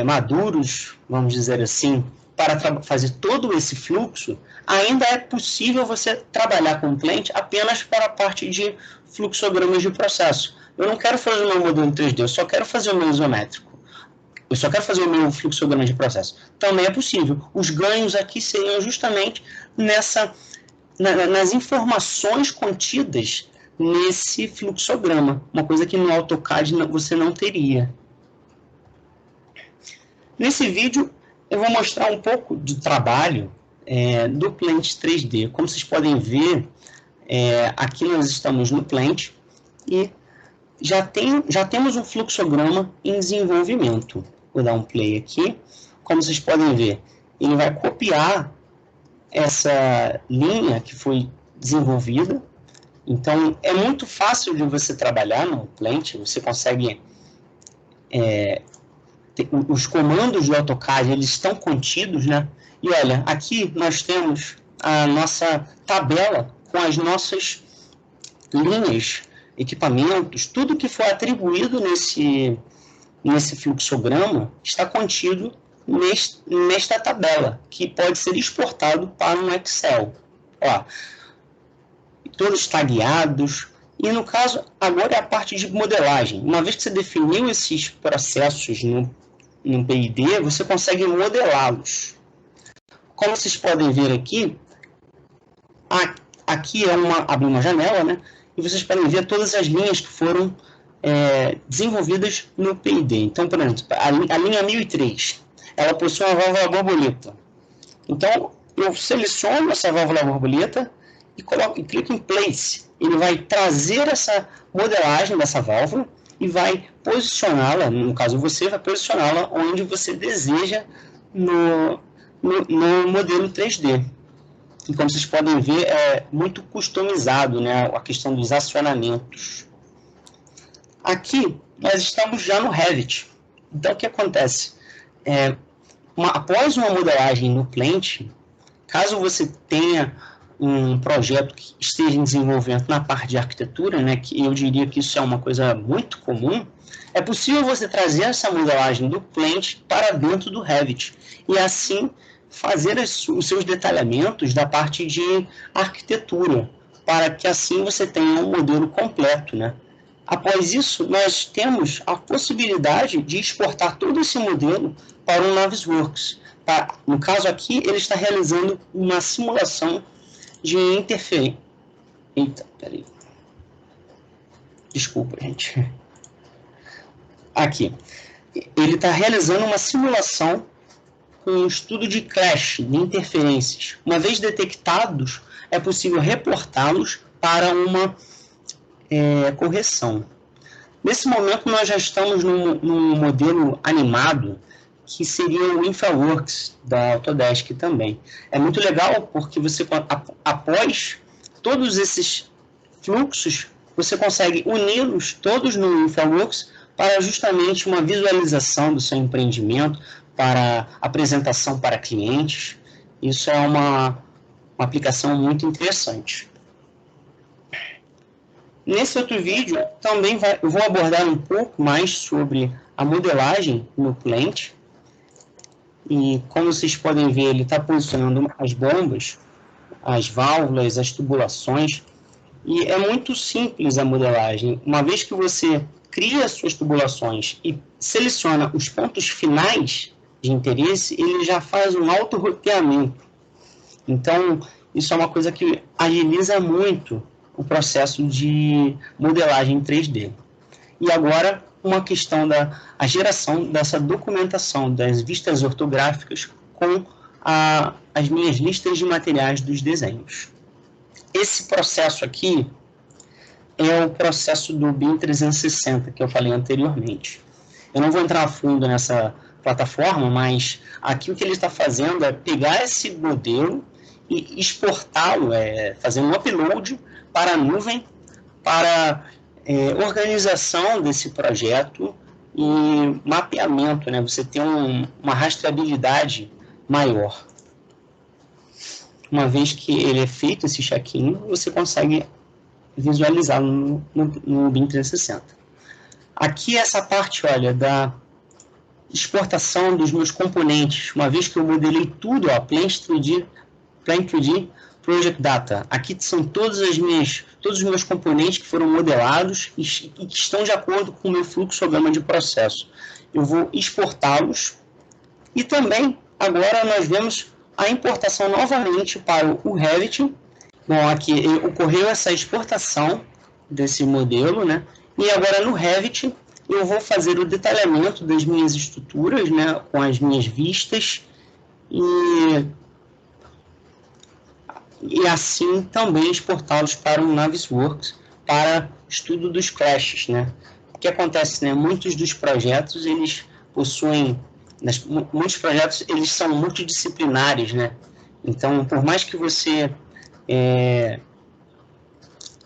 maduros, vamos dizer assim, para fazer todo esse fluxo, ainda é possível você trabalhar com o Plant apenas para a parte de fluxogramas de processo. Eu não quero fazer o meu modelo 3D, eu só quero fazer o meu isométrico. Eu só quero fazer o meu fluxograma de processo. Também é possível. Os ganhos aqui seriam justamente nas informações contidas nesse fluxograma. Uma coisa que no AutoCAD você não teria. Nesse vídeo, eu vou mostrar um pouco do trabalho do Plant 3D. Como vocês podem ver, aqui nós estamos no Plant e já temos um fluxograma em desenvolvimento. Vou dar um play aqui. Como vocês podem ver, ele vai copiar essa linha que foi desenvolvida. Então, é muito fácil de você trabalhar no Plant. Você consegue... os comandos do AutoCAD, eles estão contidos, né? E olha, aqui nós temos a nossa tabela com as nossas linhas, equipamentos, tudo que foi atribuído nesse fluxograma está contido nesta tabela, que pode ser exportado para um Excel. Ó, todos tagueados. E no caso, agora é a parte de modelagem. Uma vez que você definiu esses processos no PID, você consegue modelá-los. Como vocês podem ver aqui, aqui abrir uma janela, né? E vocês podem ver todas as linhas que foram desenvolvidas no PID. Então, por exemplo, a linha 1003, ela possui uma válvula borboleta. Então, eu seleciono essa válvula borboleta e clico em Place. Ele vai trazer essa modelagem dessa válvula e vai posicioná-la, no caso você vai posicioná-la onde você deseja no modelo 3D. E como vocês podem ver, é muito customizado, né, a questão dos acionamentos. Aqui, nós estamos já no Revit. Então, o que acontece? Após uma modelagem no Plant, caso você tenha um projeto que esteja em desenvolvimento na parte de arquitetura, né, que eu diria que isso é uma coisa muito comum, é possível você trazer essa modelagem do Plant para dentro do Revit e assim fazer os seus detalhamentos da parte de arquitetura, para que assim você tenha um modelo completo, né? Após isso, nós temos a possibilidade de exportar todo esse modelo para o Navisworks. No caso aqui, ele está realizando uma simulação de interferência. Eita, peraí. Desculpa, gente. Aqui. Ele está realizando uma simulação com um estudo de clash, de interferências. Uma vez detectados, é possível reportá-los para uma correção. Nesse momento, nós já estamos num modelo animado, que seria o InfraWorks da Autodesk também. É muito legal porque você, após todos esses fluxos, você consegue uni-los todos no InfraWorks para justamente uma visualização do seu empreendimento, para apresentação para clientes. Isso é uma aplicação muito interessante. Nesse outro vídeo, também eu vou abordar um pouco mais sobre a modelagem no Plant. E como vocês podem ver, ele está posicionando as bombas, as válvulas, as tubulações. E é muito simples a modelagem. Uma vez que você cria as suas tubulações e seleciona os pontos finais de interesse, ele já faz um auto-roteamento. Então, isso é uma coisa que agiliza muito o processo de modelagem 3D. E agora, uma questão da geração dessa documentação das vistas ortográficas com as minhas listas de materiais dos desenhos. Esse processo aqui é o processo do BIM 360, que eu falei anteriormente. Eu não vou entrar a fundo nessa plataforma, mas aqui o que ele está fazendo é pegar esse modelo e exportá-lo, fazer um upload para a nuvem, para organização desse projeto e mapeamento, né? Você tem uma rastreabilidade maior. Uma vez que ele é feito, esse check-in, você consegue visualizá-lo no BIM 360. Aqui essa parte, olha, da exportação dos meus componentes, uma vez que eu modelei tudo, ó, Plant 3D, Project Data. Aqui são todos os meus componentes que foram modelados e que estão de acordo com o meu fluxograma de processo. Eu vou exportá-los e também agora nós vemos a importação novamente para o Revit. Bom, aqui ocorreu essa exportação desse modelo, né? E agora no Revit eu vou fazer o detalhamento das minhas estruturas, né? Com as minhas vistas e assim também exportá-los para o Navisworks para estudo dos clashes, né? O que acontece, né? Muitos dos projetos, eles possuem... Muitos projetos, eles são multidisciplinares, né? Então, por mais que você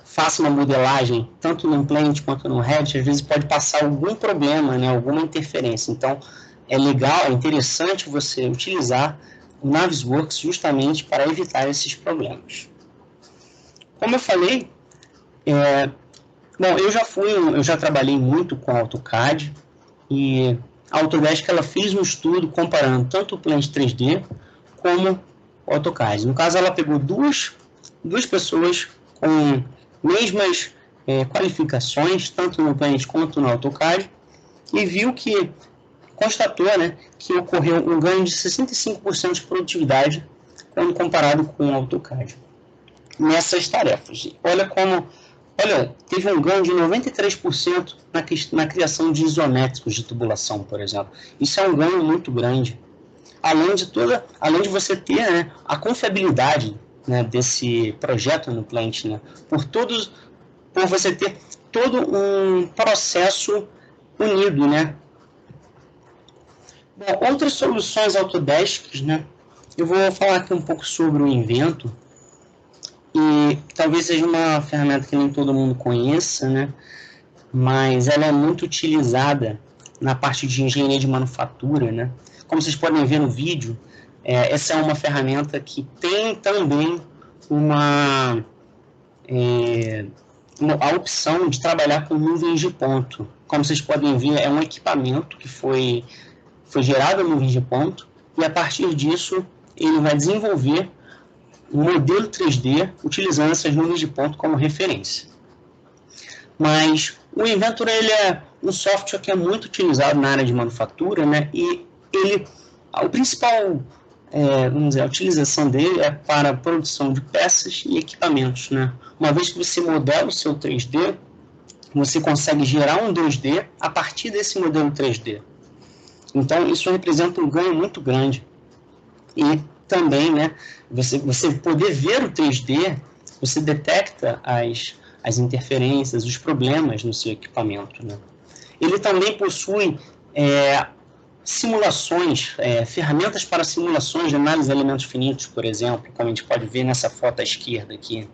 faça uma modelagem, tanto no Plant quanto no Revit, às vezes pode passar algum problema, né? Alguma interferência. Então, é legal, é interessante você utilizar o Navisworks justamente para evitar esses problemas. Como eu falei, bom, eu já trabalhei muito com AutoCAD e a Autodesk ela fez um estudo comparando tanto o Plant 3D como o AutoCAD. No caso, ela pegou duas pessoas com mesmas qualificações, tanto no Plant quanto no AutoCAD, e constatou, né, que ocorreu um ganho de 65% de produtividade quando comparado com o AutoCAD nessas tarefas. Olha, teve um ganho de 93% na criação de isométricos de tubulação, por exemplo. Isso é um ganho muito grande. Além de você ter, né, a confiabilidade, né, desse projeto no Plant, né, por você ter todo um processo unido, né. Bom, outras soluções Autodesk, né, eu vou falar aqui um pouco sobre o Invento. E talvez seja uma ferramenta que nem todo mundo conheça, né? Mas ela é muito utilizada na parte de engenharia de manufatura, né? Como vocês podem ver no vídeo, essa é uma ferramenta que tem também a opção de trabalhar com nuvens de ponto. Como vocês podem ver, é um equipamento que foi gerado em nuvens de ponto e a partir disso ele vai desenvolver um modelo 3D utilizando essas nuvens de ponto como referência. Mas o Inventor ele é um software que é muito utilizado na área de manufatura, né? E o principal, vamos dizer, a utilização dele é para a produção de peças e equipamentos, né? Uma vez que você modela o seu 3D, você consegue gerar um 2D a partir desse modelo 3D. Então, isso representa um ganho muito grande. E também, né, você poder ver o 3D, você detecta as interferências, os problemas no seu equipamento, né? Ele também possui simulações, ferramentas para simulações de análise de elementos finitos, por exemplo, como a gente pode ver nessa foto à esquerda aqui.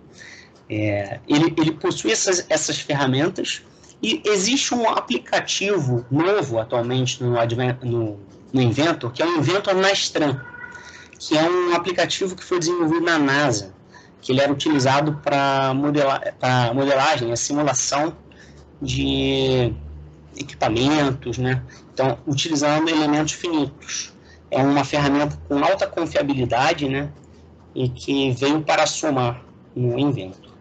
Ele possui essas ferramentas e existe um aplicativo novo atualmente no Inventor, que é o Inventor Nastran, que é um aplicativo que foi desenvolvido na NASA, que ele era utilizado para modelagem, a simulação de equipamentos, né? Então, utilizando elementos finitos. É uma ferramenta com alta confiabilidade, né? E que veio para somar no Inventor.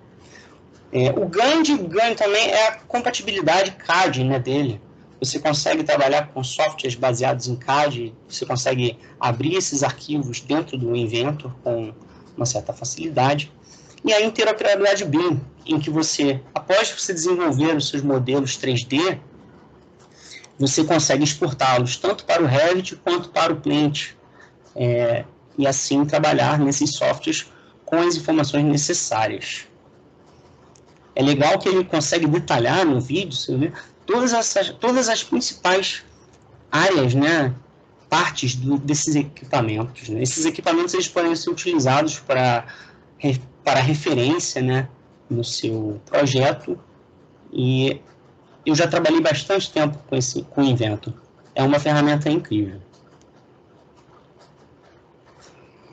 O grande ganho também é a compatibilidade CAD, né, dele. Você consegue trabalhar com softwares baseados em CAD, você consegue abrir esses arquivos dentro do Inventor com uma certa facilidade. E a interoperabilidade BIM, em que você, após você desenvolver os seus modelos 3D, você consegue exportá-los tanto para o Revit quanto para o Paint, e assim trabalhar nesses softwares com as informações necessárias. É legal que ele consegue detalhar no vídeo, você vê, todas as principais áreas, né, partes desses equipamentos. Né? Esses equipamentos eles podem ser utilizados para referência, né, no seu projeto, e eu já trabalhei bastante tempo com o Inventor. É uma ferramenta incrível.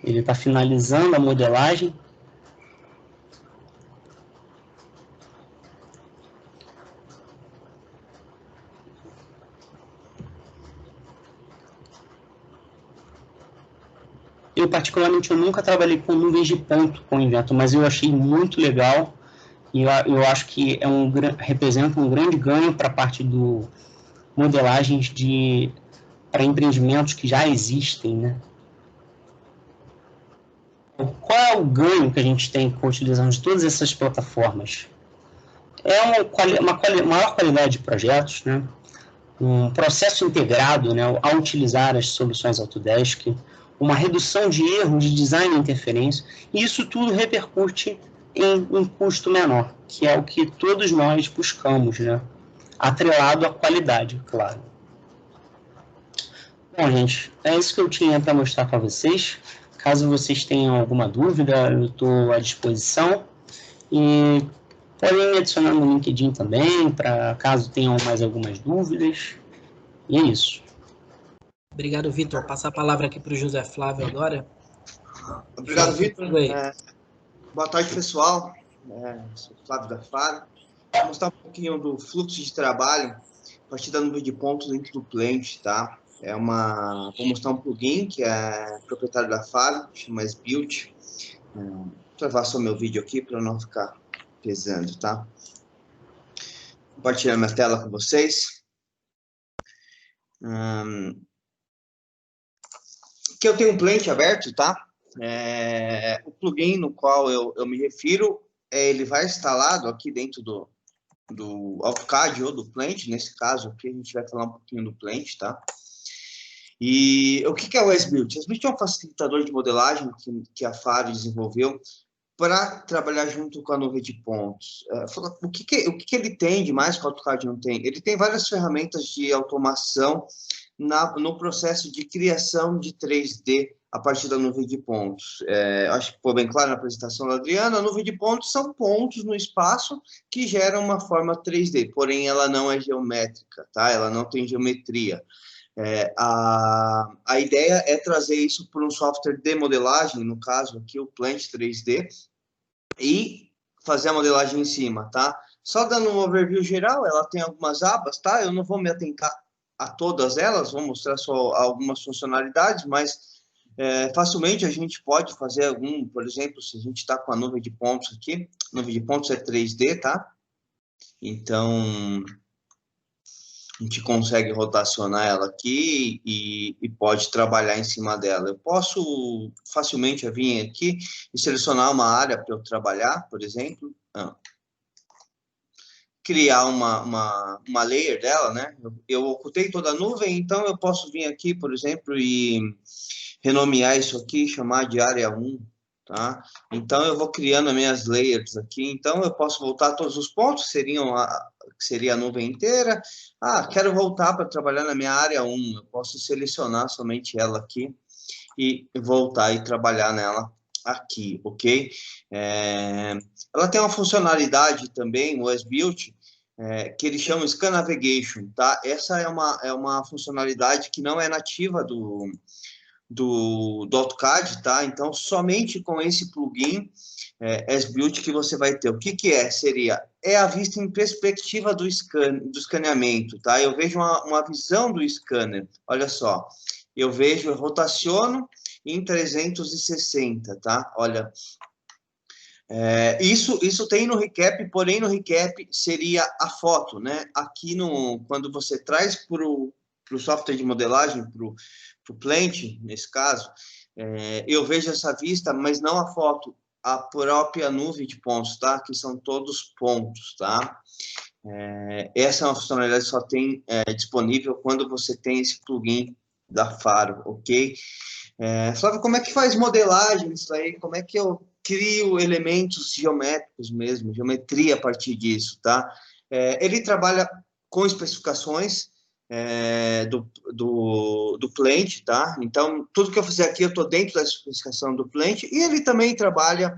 Ele está finalizando a modelagem. Eu, particularmente, eu nunca trabalhei com nuvens de ponto com o Inventor, mas eu achei muito legal e eu acho que representa um grande ganho para a parte do modelagens para empreendimentos que já existem, né? Qual é o ganho que a gente tem com a utilização de todas essas plataformas? É uma maior qualidade de projetos, né? Um processo integrado, né, ao utilizar as soluções Autodesk, uma redução de erros de design e interferência, e isso tudo repercute em um custo menor, que é o que todos nós buscamos, né? Atrelado à qualidade, claro. Bom, gente, é isso que eu tinha para mostrar para vocês. Caso vocês tenham alguma dúvida, eu estou à disposição. E podem me adicionar no LinkedIn também, para caso tenham mais algumas dúvidas. E é isso. Obrigado, Vitor. Passar a palavra aqui para o José Flávio agora. Obrigado, Vitor. Boa tarde, pessoal. Sou Flávio da FAR. Vou mostrar um pouquinho do fluxo de trabalho a partir da nuvem de pontos dentro do Plant, tá? Vou mostrar um plugin que é proprietário da FAR, chama SBuild. Vou travar só meu vídeo aqui para não ficar pesando, tá? Compartilhar minha tela com vocês. Aqui eu tenho um Plant aberto, tá? O plugin no qual eu me refiro, ele vai instalado aqui dentro do AutoCAD ou do Plant. Nesse caso aqui a gente vai falar um pouquinho do Plant, tá? E o que é o SBuild? O SBuild é um facilitador de modelagem que a FAR desenvolveu para trabalhar junto com a nuvem de pontos. O que ele tem de mais que o AutoCAD não tem? Ele tem várias ferramentas de automação no processo de criação de 3D a partir da nuvem de pontos. Acho que ficou bem claro na apresentação da Adriana. A nuvem de pontos são pontos no espaço que geram uma forma 3D, porém ela não é geométrica, tá? Ela não tem geometria. A ideia é trazer isso para um software de modelagem, no caso aqui o Plant 3D, e fazer a modelagem em cima, tá? Só dando um overview geral, ela tem algumas abas, tá? Eu não vou me atentar a todas elas, vou mostrar só algumas funcionalidades, mas facilmente a gente pode fazer por exemplo, se a gente está com a nuvem de pontos aqui, nuvem de pontos é 3D, tá? Então, a gente consegue rotacionar ela aqui e pode trabalhar em cima dela. Eu posso facilmente vir aqui e selecionar uma área para eu trabalhar, por exemplo. Criar uma layer dela, né? Eu ocultei toda a nuvem, então eu posso vir aqui, por exemplo, e renomear isso aqui, chamar de área 1, tá? Então eu vou criando as minhas layers aqui, então eu posso voltar a todos os pontos, seriam que seria a nuvem inteira. Ah, quero voltar para trabalhar na minha área 1, eu posso selecionar somente ela aqui e voltar e trabalhar nela aqui, ok? Ela tem uma funcionalidade também, o S-Built, que eles chamam Scan Navigation, tá? Essa é uma funcionalidade que não é nativa do AutoCAD, tá? Então, somente com esse plugin S-Built que você vai ter. O que é? É a vista em perspectiva do escaneamento, tá? Eu vejo uma visão do scanner, olha só. Eu vejo, eu rotaciono em 360, tá? Olha, isso tem no recap, porém no recap seria a foto, né? Aqui quando você traz para o software de modelagem, para o Plant, nesse caso, eu vejo essa vista, mas não a foto, a própria nuvem de pontos, tá? Que são todos pontos, tá? Essa é uma funcionalidade que só tem disponível quando você tem esse plugin da Faro, ok? Flávio, como é que faz modelagem isso aí? Como é que eu crio elementos geométricos mesmo, geometria a partir disso, tá? Ele trabalha com especificações do Plant, tá? Então, tudo que eu fizer aqui, eu estou dentro da especificação do Plant, e ele também trabalha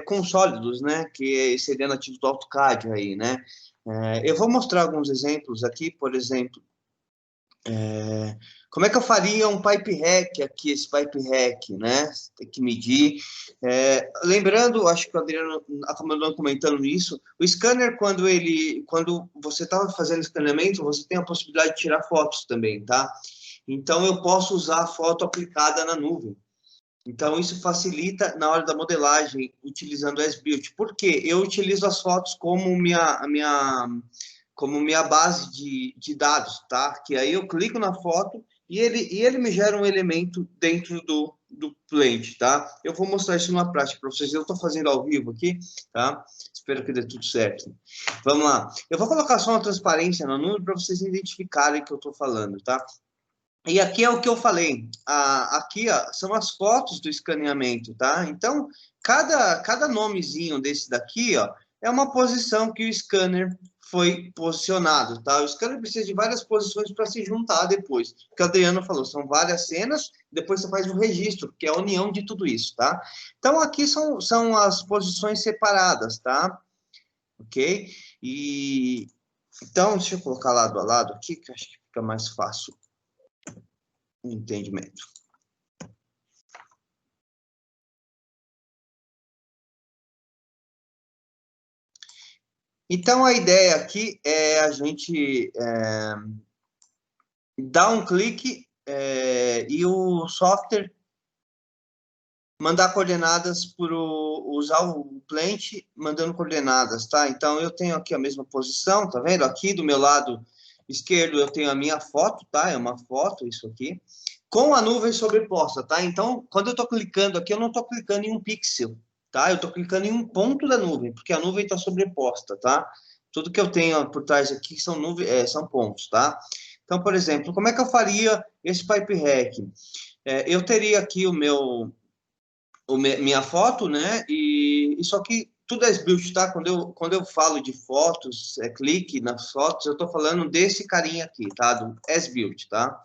com sólidos, né? Que seria nativo do AutoCAD aí, né? Eu vou mostrar alguns exemplos aqui, por exemplo, como é que eu faria um pipe hack aqui, esse pipe hack, né? Tem que medir. Lembrando, acho que o Adriano acabou comentando isso, o scanner, quando você está fazendo escaneamento, você tem a possibilidade de tirar fotos também, tá? Então, eu posso usar a foto aplicada na nuvem. Então, isso facilita na hora da modelagem, utilizando o S-Built. Por quê? Eu utilizo as fotos como minha base de dados, tá? Que aí eu clico na foto e ele me gera um elemento dentro do Plant, tá? Eu vou mostrar isso numa prática para vocês. Eu estou fazendo ao vivo aqui, tá? Espero que dê tudo certo. Vamos lá. Eu vou colocar só uma transparência no número para vocês identificarem o que eu estou falando, tá? E aqui é o que eu falei. Aqui, ó, são as fotos do escaneamento, tá? Então, cada nomezinho desse daqui, ó, é uma posição que o scanner foi posicionado, tá? O scanner precisa de várias posições para se juntar depois. O que a Adriana falou, são várias cenas, depois você faz o registro, que é a união de tudo isso, tá? Então, aqui são as posições separadas, tá? Ok? Então, deixa eu colocar lado a lado aqui, que eu acho que fica mais fácil o entendimento. Então, a ideia aqui é a gente dar um clique e o software mandar coordenadas usar o Plant mandando coordenadas, tá? Então, eu tenho aqui a mesma posição, tá vendo? Aqui do meu lado esquerdo eu tenho a minha foto, tá? É uma foto, isso aqui, com a nuvem sobreposta, tá? Então, quando eu estou clicando aqui, eu não estou clicando em um pixel, tá? Eu estou clicando em um ponto da nuvem, porque a nuvem está sobreposta, tá? Tudo que eu tenho por trás aqui são pontos, tá? Então, por exemplo, como é que eu faria esse pipe hack? Eu teria aqui minha foto, né? E só que tudo é S-Built, tá? Quando eu falo de fotos, clique nas fotos, eu estou falando desse carinha aqui, tá? Do S-Built, tá?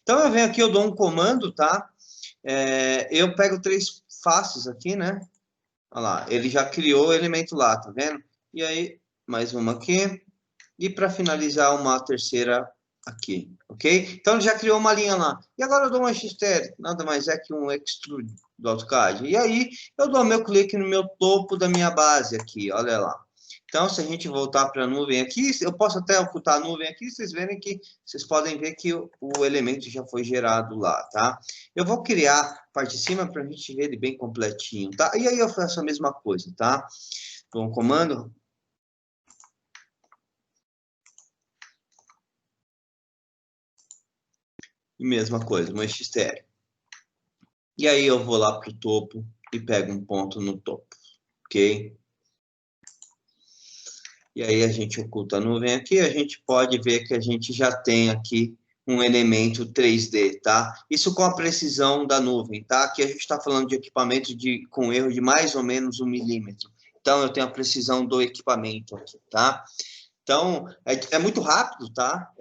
Então, eu venho aqui, eu dou um comando, tá? Eu pego 3 faces aqui, né? Olha lá, ele já criou o elemento lá, tá vendo? E aí, mais uma aqui. E para finalizar, uma terceira aqui, ok? Então, ele já criou uma linha lá. E agora eu dou um extrude, nada mais é que um extrude do AutoCAD. E aí, eu dou meu clique no meu topo da minha base aqui, olha lá. Então, se a gente voltar para a nuvem aqui, eu posso até ocultar a nuvem aqui, vocês podem ver que o elemento já foi gerado lá, tá? Eu vou criar a parte de cima para a gente ver ele bem completinho, tá? E aí eu faço a mesma coisa, tá? Dou um comando. E mesma coisa, uma XTR. E aí eu vou lá para o topo e pego um ponto no topo, ok? E aí a gente oculta a nuvem aqui, a gente pode ver que a gente já tem aqui um elemento 3D, tá? Isso com a precisão da nuvem, tá? Aqui a gente está falando de equipamento com erro de mais ou menos 1 milímetro. Então, eu tenho a precisão do equipamento aqui, tá? Então, é muito rápido, tá?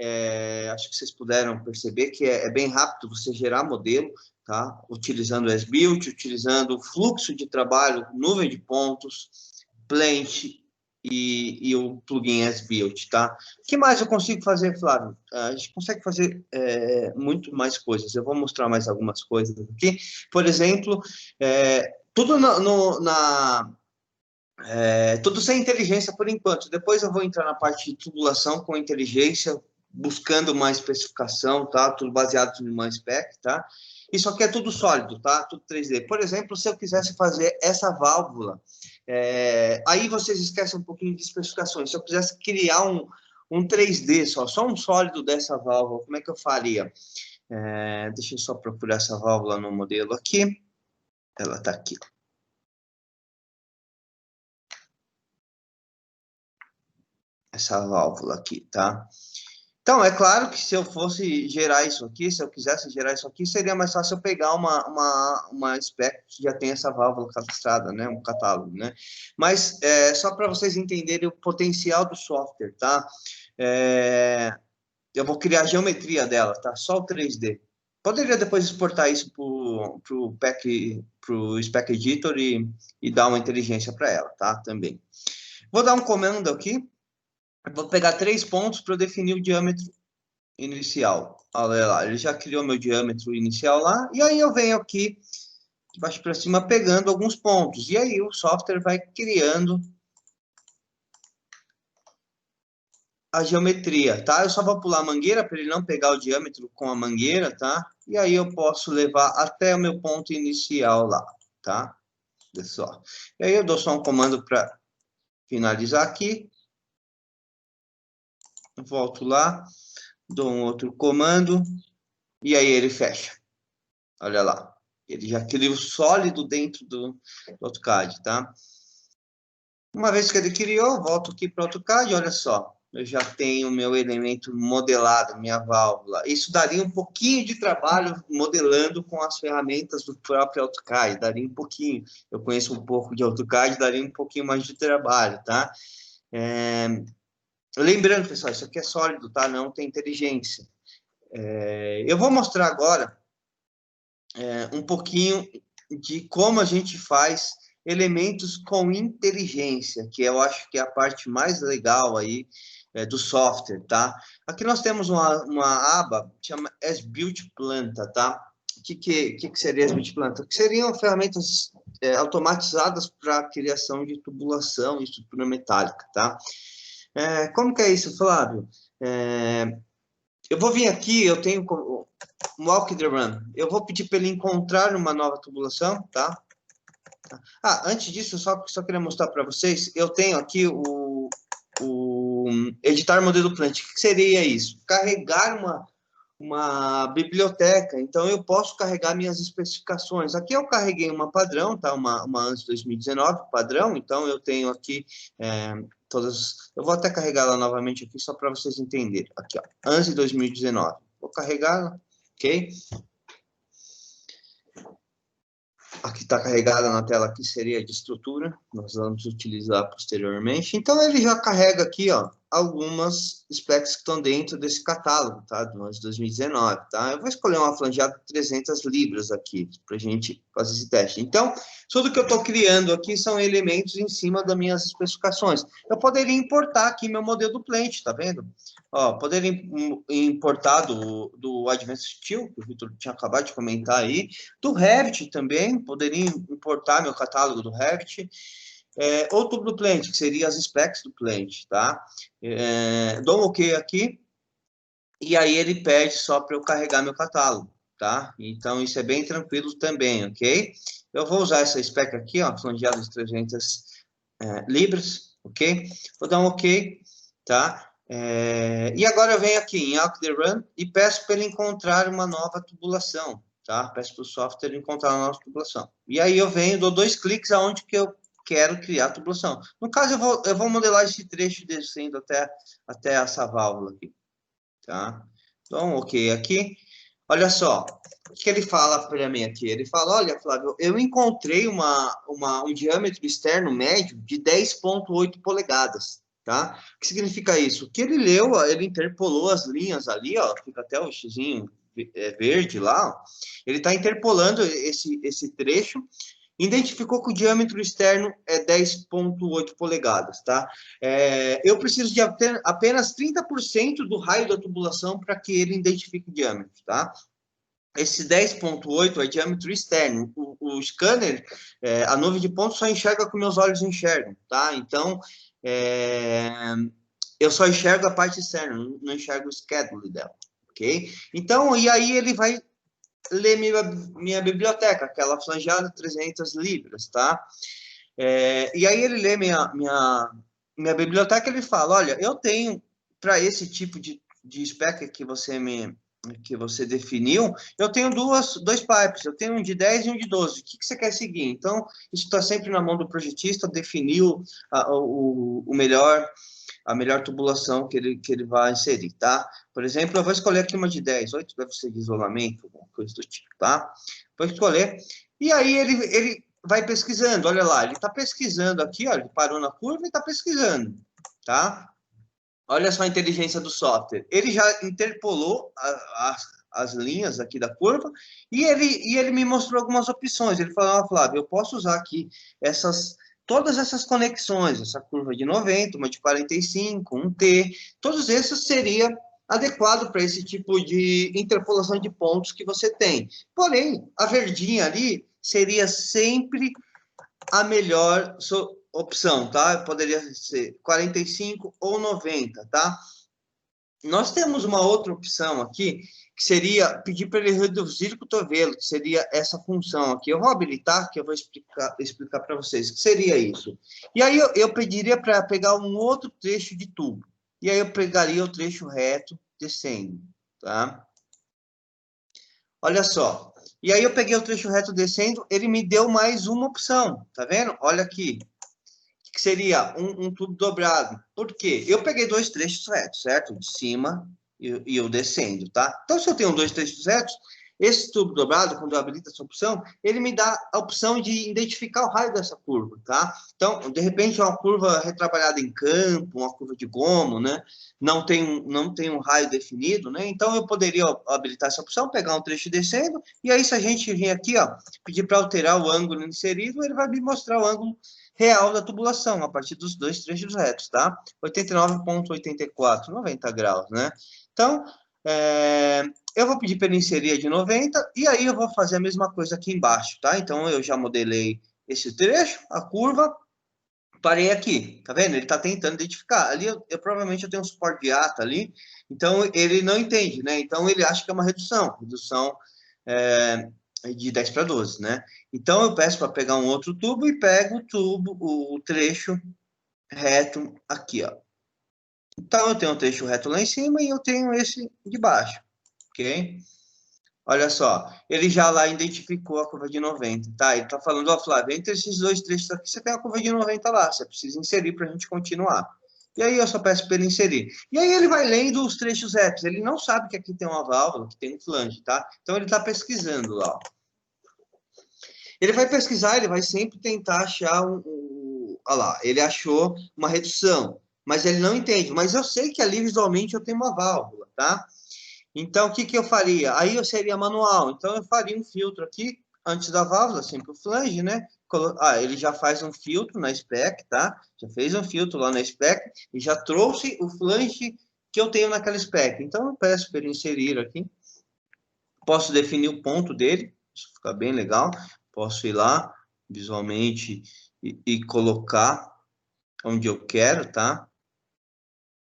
Acho que vocês puderam perceber que é bem rápido você gerar modelo, tá? Utilizando o SBuilt, utilizando o fluxo de trabalho, nuvem de pontos, Plant e o plugin SBuilt, tá? O que mais eu consigo fazer, Flávio? A gente consegue fazer muito mais coisas. Eu vou mostrar mais algumas coisas aqui. Por exemplo, tudo tudo sem inteligência por enquanto. Depois eu vou entrar na parte de tubulação com inteligência, buscando uma especificação, tá? Tudo baseado em uma spec, tá? Isso aqui é tudo sólido, tá? Tudo 3D. Por exemplo, se eu quisesse fazer essa válvula, aí vocês esquecem um pouquinho de especificações. Se eu quisesse criar um 3D só um sólido dessa válvula, como é que eu faria? Deixa eu só procurar essa válvula no modelo aqui. Ela está aqui. Essa válvula aqui, tá? Então, é claro que se eu fosse gerar isso aqui, se eu quisesse gerar isso aqui, seria mais fácil eu pegar uma spec que já tem essa válvula cadastrada, né? Um catálogo, né? Mas, só para vocês entenderem o potencial do software, tá? Eu vou criar a geometria dela, tá? Só o 3D. Poderia depois exportar isso pro Spec Editor e dar uma inteligência para ela, tá? Também. Vou dar um comando aqui. Vou pegar 3 pontos para eu definir o diâmetro inicial. Olha lá, ele já criou meu diâmetro inicial lá. E aí eu venho aqui, de baixo para cima, pegando alguns pontos. E aí o software vai criando a geometria, tá? Eu só vou pular a mangueira para ele não pegar o diâmetro com a mangueira, tá? E aí eu posso levar até o meu ponto inicial lá, tá? Olha só. E aí eu dou só um comando para finalizar aqui. Volto lá, dou um outro comando e aí ele fecha. Olha lá, ele já criou sólido dentro do AutoCAD, tá? Uma vez que ele criou, volto aqui para o AutoCAD, olha só, eu já tenho meu elemento modelado, minha válvula. Isso daria um pouquinho de trabalho modelando com as ferramentas do próprio AutoCAD, daria um pouquinho. Eu conheço um pouco de AutoCAD, daria um pouquinho mais de trabalho, tá? Lembrando, pessoal, isso aqui é sólido, tá? Não tem inteligência. Eu vou mostrar agora um pouquinho de como a gente faz elementos com inteligência, que eu acho que é a parte mais legal aí do software, tá? Aqui nós temos uma aba que chama SBuilt Planta, tá? O que seria SBuilt Planta? Que seriam ferramentas automatizadas para a criação de tubulação e estrutura metálica, tá? Como que é isso, Flávio? Eu vou vir aqui, eu tenho um walk the run. Eu vou pedir para ele encontrar uma nova tubulação, tá? Antes disso, só queria mostrar para vocês, eu tenho aqui o editar modelo plant. O que seria isso? Carregar uma biblioteca, então eu posso carregar minhas especificações. Aqui eu carreguei uma padrão, tá? Uma ANSI 2019 padrão, então eu tenho aqui todas. Eu vou até carregá-la novamente aqui só para vocês entenderem. Aqui, ó, ANSI 2019. Vou carregá-la, ok? Aqui está carregada na tela, aqui seria de estrutura, nós vamos utilizar posteriormente. Então, ele já carrega aqui, ó, algumas specs que estão dentro desse catálogo, tá? Do ano de 2019, tá? Eu vou escolher uma flangeada de 300 libras aqui, para a gente fazer esse teste. Então, tudo que eu estou criando aqui são elementos em cima das minhas especificações. Eu poderia importar aqui meu modelo do Plant, tá vendo? Ó, poderia importar do Advanced Steel, que o Victor tinha acabado de comentar aí, do Revit também, poderia importar meu catálogo do Revit, ou tudo do Plant, que seria as specs do Plant, tá? Dou um OK aqui, e aí ele pede só para eu carregar meu catálogo, tá? Então, isso é bem tranquilo também, ok? Eu vou usar essa spec aqui, ó, flangeada de 300 libras, ok? Vou dar um OK, tá? E agora eu venho aqui em Walk the Run e peço para ele encontrar uma nova tubulação, tá? Peço para o software encontrar uma nova tubulação. E aí eu venho, dou 2 cliques aonde que eu quero criar a tubulação. No caso, eu vou modelar esse trecho descendo até essa válvula aqui, tá? Então, OK aqui. Olha só, o que ele fala para mim aqui? Ele fala, olha, Flávio, eu encontrei um diâmetro externo médio de 10,8 polegadas. tá? O que significa isso? Que ele leu, ele interpolou as linhas ali, ó, fica até o xizinho verde lá, ó. Ele está interpolando esse trecho, identificou que o diâmetro externo é 10,8 polegadas, tá? Eu preciso de apenas 30% do raio da tubulação para que ele identifique o diâmetro, tá? Esse 10,8 é diâmetro externo. O scanner, a nuvem de pontos só enxerga como meus olhos enxergam, tá? Então, eu só enxergo a parte externa, não enxergo o schedule dela, ok? Então, e aí ele vai ler minha biblioteca, aquela flangeada 300 libras, tá? E aí ele lê minha biblioteca, ele fala, olha, eu tenho, para esse tipo de spec que você definiu, eu tenho dois pipes, eu tenho um de 10 e um de 12, o que você quer seguir? Então, isso está sempre na mão do projetista, definiu a melhor tubulação que ele vai inserir, tá? Por exemplo, eu vou escolher aqui uma de 10, 8 deve ser de isolamento, alguma coisa do tipo, tá? Vou escolher, e aí ele vai pesquisando, olha lá, ele está pesquisando aqui, ó, ele parou na curva e está pesquisando, tá? Olha só a inteligência do software. Ele já interpolou as linhas aqui da curva e ele me mostrou algumas opções. Ele falou, Flávio, eu posso usar aqui todas essas conexões, essa curva de 90, uma de 45, um T, todos esses seria adequado para esse tipo de interpolação de pontos que você tem. Porém, a verdinha ali seria sempre a melhor opção, tá? Poderia ser 45 ou 90, tá? Nós temos uma outra opção aqui, que seria pedir para ele reduzir o cotovelo, que seria essa função aqui. Eu vou habilitar, que eu vou explicar para vocês, que seria isso. E aí eu pediria para pegar um outro trecho de tubo. E aí eu pegaria o trecho reto descendo, tá? Olha só. E aí eu peguei o trecho reto descendo, ele me deu mais uma opção, tá vendo? Olha aqui, que seria um tubo dobrado. Por quê? Eu peguei dois trechos retos, certo? De cima e eu descendo, tá? Então, se eu tenho dois trechos retos, esse tubo dobrado, quando eu habilito essa opção, ele me dá a opção de identificar o raio dessa curva, tá? Então, de repente, é uma curva retrabalhada em campo, uma curva de gomo, né? Não tem um raio definido, né? Então, eu poderia habilitar essa opção, pegar um trecho descendo, e aí, se a gente vir aqui, ó, pedir para alterar o ângulo inserido, ele vai me mostrar o ângulo real da tubulação, a partir dos dois trechos retos, tá? 89,84, 90 graus, né? Então, eu vou pedir para ele inserir a de 90, e aí eu vou fazer a mesma coisa aqui embaixo, tá? Então, eu já modelei esse trecho, a curva, parei aqui, tá vendo? Ele está tentando identificar. Ali, provavelmente eu tenho um suporte de ata ali, então ele não entende, né? Então, ele acha que é uma redução de 10 para 12, né? Então, eu peço para pegar um outro tubo e pego o trecho reto aqui, ó. Então, eu tenho um trecho reto lá em cima e eu tenho esse de baixo, ok? Olha só, ele já lá identificou a curva de 90, tá? Ele tá falando, ó, Flávio, entre esses dois trechos aqui, você tem a curva de 90 lá, você precisa inserir para a gente continuar. E aí eu só peço para ele inserir. E aí ele vai lendo os trechos retos, ele não sabe que aqui tem uma válvula, que tem um flange, tá? Então ele está pesquisando lá, ó. Ele vai pesquisar, ele vai sempre tentar achar olha lá, ele achou uma redução, mas ele não entende. Mas eu sei que ali visualmente eu tenho uma válvula, tá? Então, o que eu faria? Aí eu seria manual. Então, eu faria um filtro aqui, antes da válvula, sempre o flange, né? Ele já faz um filtro na spec, tá? Já fez um filtro lá na spec e já trouxe o flange que eu tenho naquela spec. Então, eu peço para ele inserir aqui. Posso definir o ponto dele, isso fica bem legal. Posso ir lá, visualmente, e colocar onde eu quero, tá?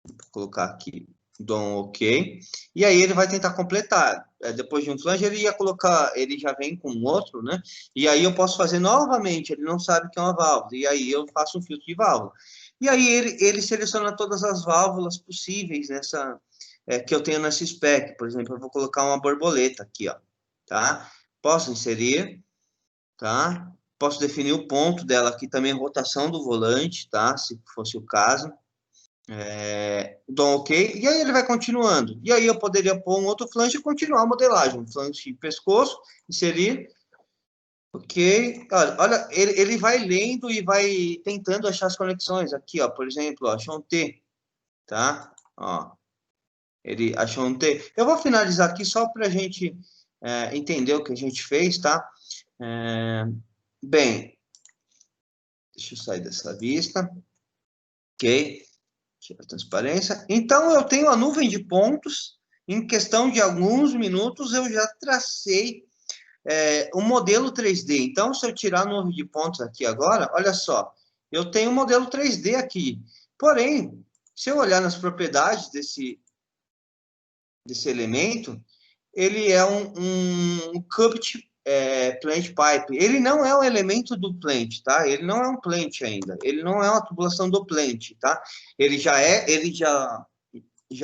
Vou colocar aqui, dou um OK. E aí ele vai tentar completar. Depois de um flange, ele ia colocar, ele já vem com outro, né? E aí eu posso fazer novamente, ele não sabe que é uma válvula. E aí eu faço um filtro de válvula. E aí ele seleciona todas as válvulas possíveis que eu tenho nessa spec. Por exemplo, eu vou colocar uma borboleta aqui, ó, tá? Posso inserir, tá? Posso definir o ponto dela aqui também, rotação do volante, tá? Se fosse o caso. Dou um OK, e aí ele vai continuando. E aí eu poderia pôr um outro flange e continuar a modelagem. Um flange de pescoço, inserir, Ok, olha ele vai lendo e vai tentando achar as conexões aqui, ó, por exemplo, ó, achou um T, tá? Ó, ele achou um T. Eu vou finalizar aqui só para a gente entender o que a gente fez, tá? Bem, deixa eu sair dessa vista, ok? Tira a transparência. Então, eu tenho a nuvem de pontos. Em questão de alguns minutos, eu já tracei um modelo 3D. Então, se eu tirar a nuvem de pontos aqui agora, olha só, eu tenho um modelo 3D aqui. Porém, se eu olhar nas propriedades desse elemento, ele é um cupped plant pipe. Ele não é um elemento do plant, tá? Ele não é um plant ainda. Ele não é uma tubulação do plant, tá? Ele já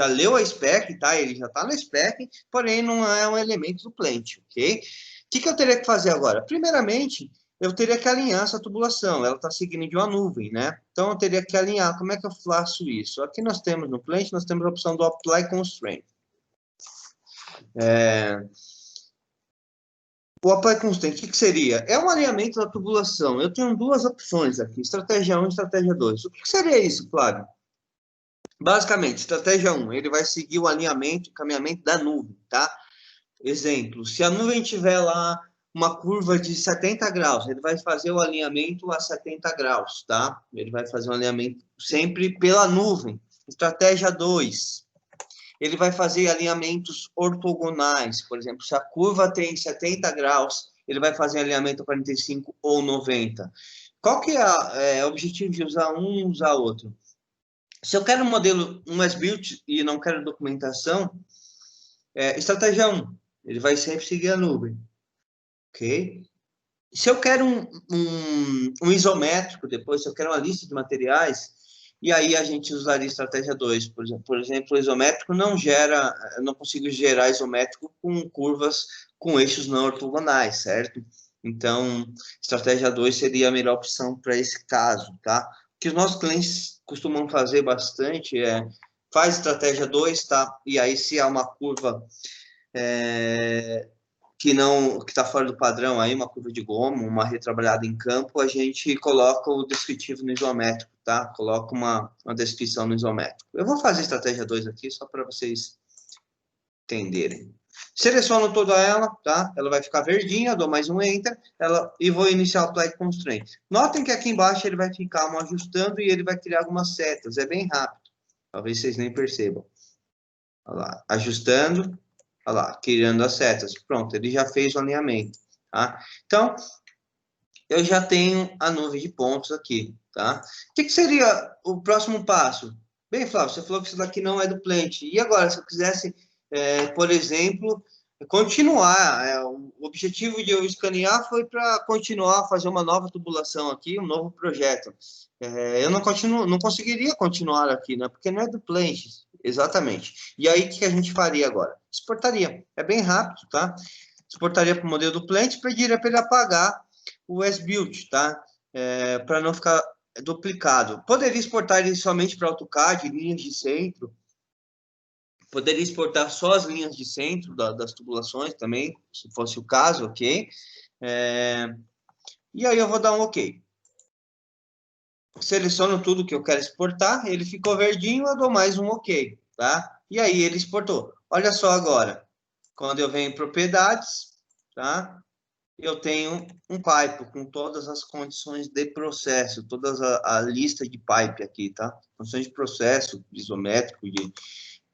leu a spec, tá? Ele já está na spec, porém não é um elemento do plant, ok? O que eu teria que fazer agora? Primeiramente, eu teria que alinhar essa tubulação. Ela está seguindo de uma nuvem, né? Então, eu teria que alinhar. Como é que eu faço isso? Aqui nós temos no plant, nós temos a opção do Apply Constraint. O Apply Constraint, o que seria? É um alinhamento da tubulação. Eu tenho duas opções aqui, estratégia 1 e estratégia 2. O que seria isso, Flávio? Basicamente, estratégia 1, ele vai seguir o alinhamento e caminhamento da nuvem, tá? Exemplo, se a nuvem tiver lá uma curva de 70 graus, ele vai fazer o alinhamento a 70 graus, tá? Ele vai fazer um alinhamento sempre pela nuvem. Estratégia 2, ele vai fazer alinhamentos ortogonais, por exemplo, se a curva tem 70 graus, ele vai fazer alinhamento 45 ou 90. Qual que é o objetivo de usar um e usar outro? Se eu quero um modelo, um as-built e não quero documentação, estratégia 1, ele vai sempre seguir a nuvem, ok? Se eu quero um isométrico depois, se eu quero uma lista de materiais, e aí a gente usaria estratégia 2, por exemplo, o isométrico não gera, eu não consigo gerar isométrico com curvas com eixos não ortogonais, certo? Então, estratégia 2 seria a melhor opção para esse caso, tá? O que os nossos clientes costumam fazer bastante faz estratégia 2, tá? E aí, se há uma curva que está fora do padrão, aí uma curva de goma, uma retrabalhada em campo, a gente coloca o descritivo no isométrico, tá? Coloca uma descrição no isométrico. Eu vou fazer estratégia 2 aqui, só para vocês entenderem. Seleciono toda ela, tá? Ela vai ficar verdinha, dou mais um Enter, e vou iniciar o Apply Constraint. Notem que aqui embaixo ele vai ficar ajustando e ele vai criar algumas setas, é bem rápido. Talvez vocês nem percebam. Olha lá, ajustando, olha lá, criando as setas. Pronto, ele já fez o alinhamento, tá? Então, eu já tenho a nuvem de pontos aqui, tá? O que seria o próximo passo? Bem, Flávio, você falou que isso daqui não é do plant. E agora, se eu quisesse, por exemplo, continuar, o objetivo de eu escanear foi para continuar a fazer uma nova tubulação aqui, um novo projeto. Eu não conseguiria continuar aqui, né? Porque não é do plant, exatamente. E aí, o que a gente faria agora? Exportaria. É bem rápido, tá? Exportaria para o modelo do plant, pediria para ele apagar o as-built, tá? Para não ficar duplicado. Poderia exportar ele somente para AutoCAD, linhas de centro. Poderia exportar só as linhas de centro das tubulações também, se fosse o caso, ok? E aí eu vou dar um ok. Seleciono tudo que eu quero exportar, ele ficou verdinho, eu dou mais um ok, tá? E aí ele exportou. Olha só agora, quando eu venho em propriedades, tá? Eu tenho um pipe com todas as condições de processo, toda a lista de pipe aqui, tá? Condições de processo, isométrico,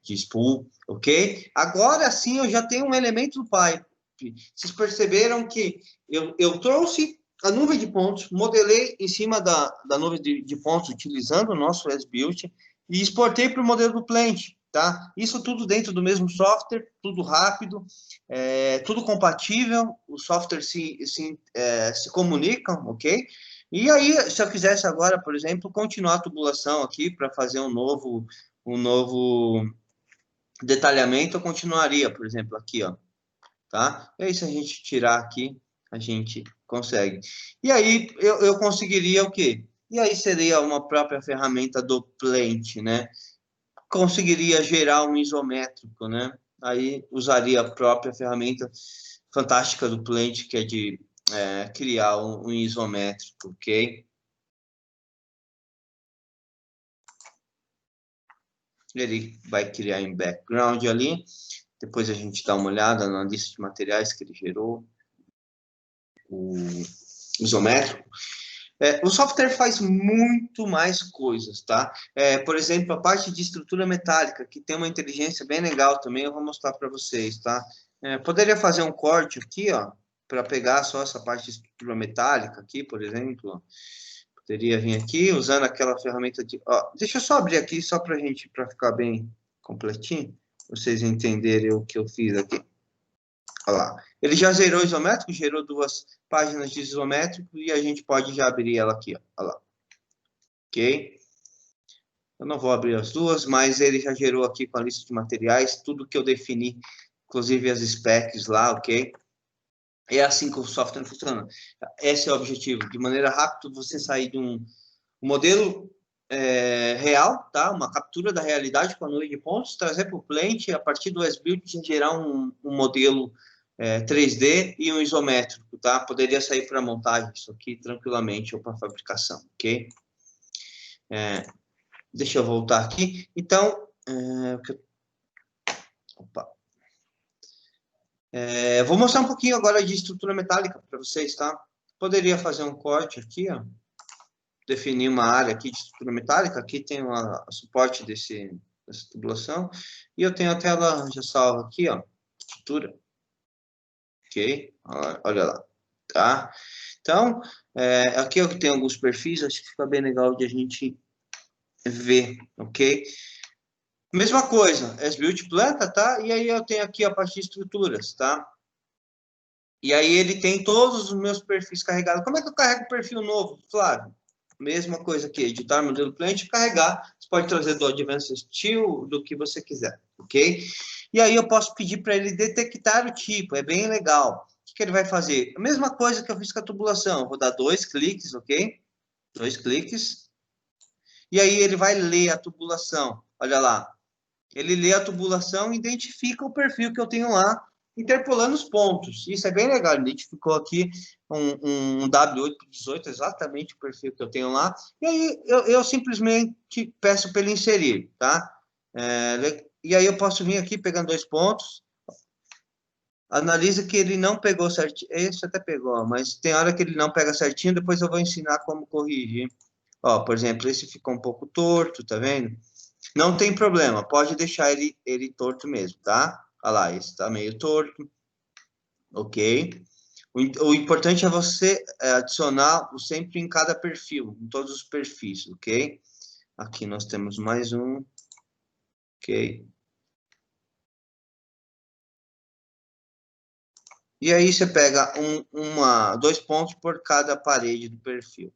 de spool, ok? Agora sim eu já tenho um elemento do pipe. Vocês perceberam que eu trouxe a nuvem de pontos, modelei em cima da nuvem de pontos, utilizando o nosso as-built, e exportei para o modelo do plant, tá? Isso tudo dentro do mesmo software, tudo rápido, tudo compatível, os softwares se comunicam, ok? E aí, se eu quisesse agora, por exemplo, continuar a tubulação aqui para fazer um novo detalhamento, eu continuaria, por exemplo, aqui, ó, tá? E aí, se a gente tirar aqui, a gente consegue. E aí, eu conseguiria o quê? E aí seria uma própria ferramenta do plant, né? Conseguiria gerar um isométrico, né? Aí usaria a própria ferramenta fantástica do plant, que é de criar um isométrico, ok? Ele vai criar em background ali. Depois a gente dá uma olhada na lista de materiais que ele gerou, o isométrico. O software faz muito mais coisas, tá? Por exemplo, a parte de estrutura metálica, que tem uma inteligência bem legal também, eu vou mostrar para vocês, tá? Poderia fazer um corte aqui, ó, para pegar só essa parte de estrutura metálica aqui, por exemplo. Poderia vir aqui, usando aquela ferramenta de... Ó, deixa eu só abrir aqui, só para ficar bem completinho, pra vocês entenderem o que eu fiz aqui. Olha lá. Ele já gerou isométrico, gerou 2 páginas de isométrico e a gente pode já abrir ela aqui, ó. Olha lá. Ok? Eu não vou abrir as duas, mas ele já gerou aqui com a lista de materiais, tudo que eu defini, inclusive as specs lá, ok? É assim que o software funciona. Esse é o objetivo, de maneira rápida você sair de um modelo real, tá? Uma captura da realidade com a nuvem de pontos, trazer para o cliente, a partir do SBuild, gerar um modelo 3D e um isométrico, tá? Poderia sair para montagem isso aqui tranquilamente ou para fabricação, ok? Deixa eu voltar aqui. Então, vou mostrar um pouquinho agora de estrutura metálica para vocês, tá? Poderia fazer um corte aqui, ó. Definir uma área aqui de estrutura metálica. Aqui tem o suporte dessa tubulação. E eu tenho a tela já salva aqui, ó. Estrutura. Ok? Olha lá. Tá? Então, aqui eu tenho alguns perfis. Acho que fica bem legal de a gente ver. Ok? Mesma coisa. SBuild planta, tá? E aí eu tenho aqui a parte de estruturas, tá? E aí ele tem todos os meus perfis carregados. Como é que eu carrego o perfil novo, Flávio? Mesma coisa aqui, editar modelo cliente e carregar. Você pode trazer do Advanced Steel, do que você quiser, ok? E aí eu posso pedir para ele detectar o tipo, é bem legal. O que ele vai fazer? A mesma coisa que eu fiz com a tubulação. Eu vou dar 2 cliques, ok? 2 cliques. E aí ele vai ler a tubulação. Olha lá. Ele lê a tubulação e identifica o perfil que eu tenho lá, interpolando os pontos. Isso é bem legal. Ele identificou aqui um W818, exatamente o perfil que eu tenho lá. E aí eu simplesmente peço para ele inserir, tá? E aí eu posso vir aqui pegando 2 pontos. Analisa que ele não pegou certinho. Esse até pegou, mas tem hora que ele não pega certinho. Depois eu vou ensinar como corrigir. Ó, por exemplo, esse ficou um pouco torto, tá vendo? Não tem problema, pode deixar ele torto mesmo, tá? Olha lá, esse tá meio torto, ok? O importante é você adicionar o sempre em cada perfil, em todos os perfis, ok? Aqui nós temos mais um, ok? E aí você pega 2 pontos por cada parede do perfil,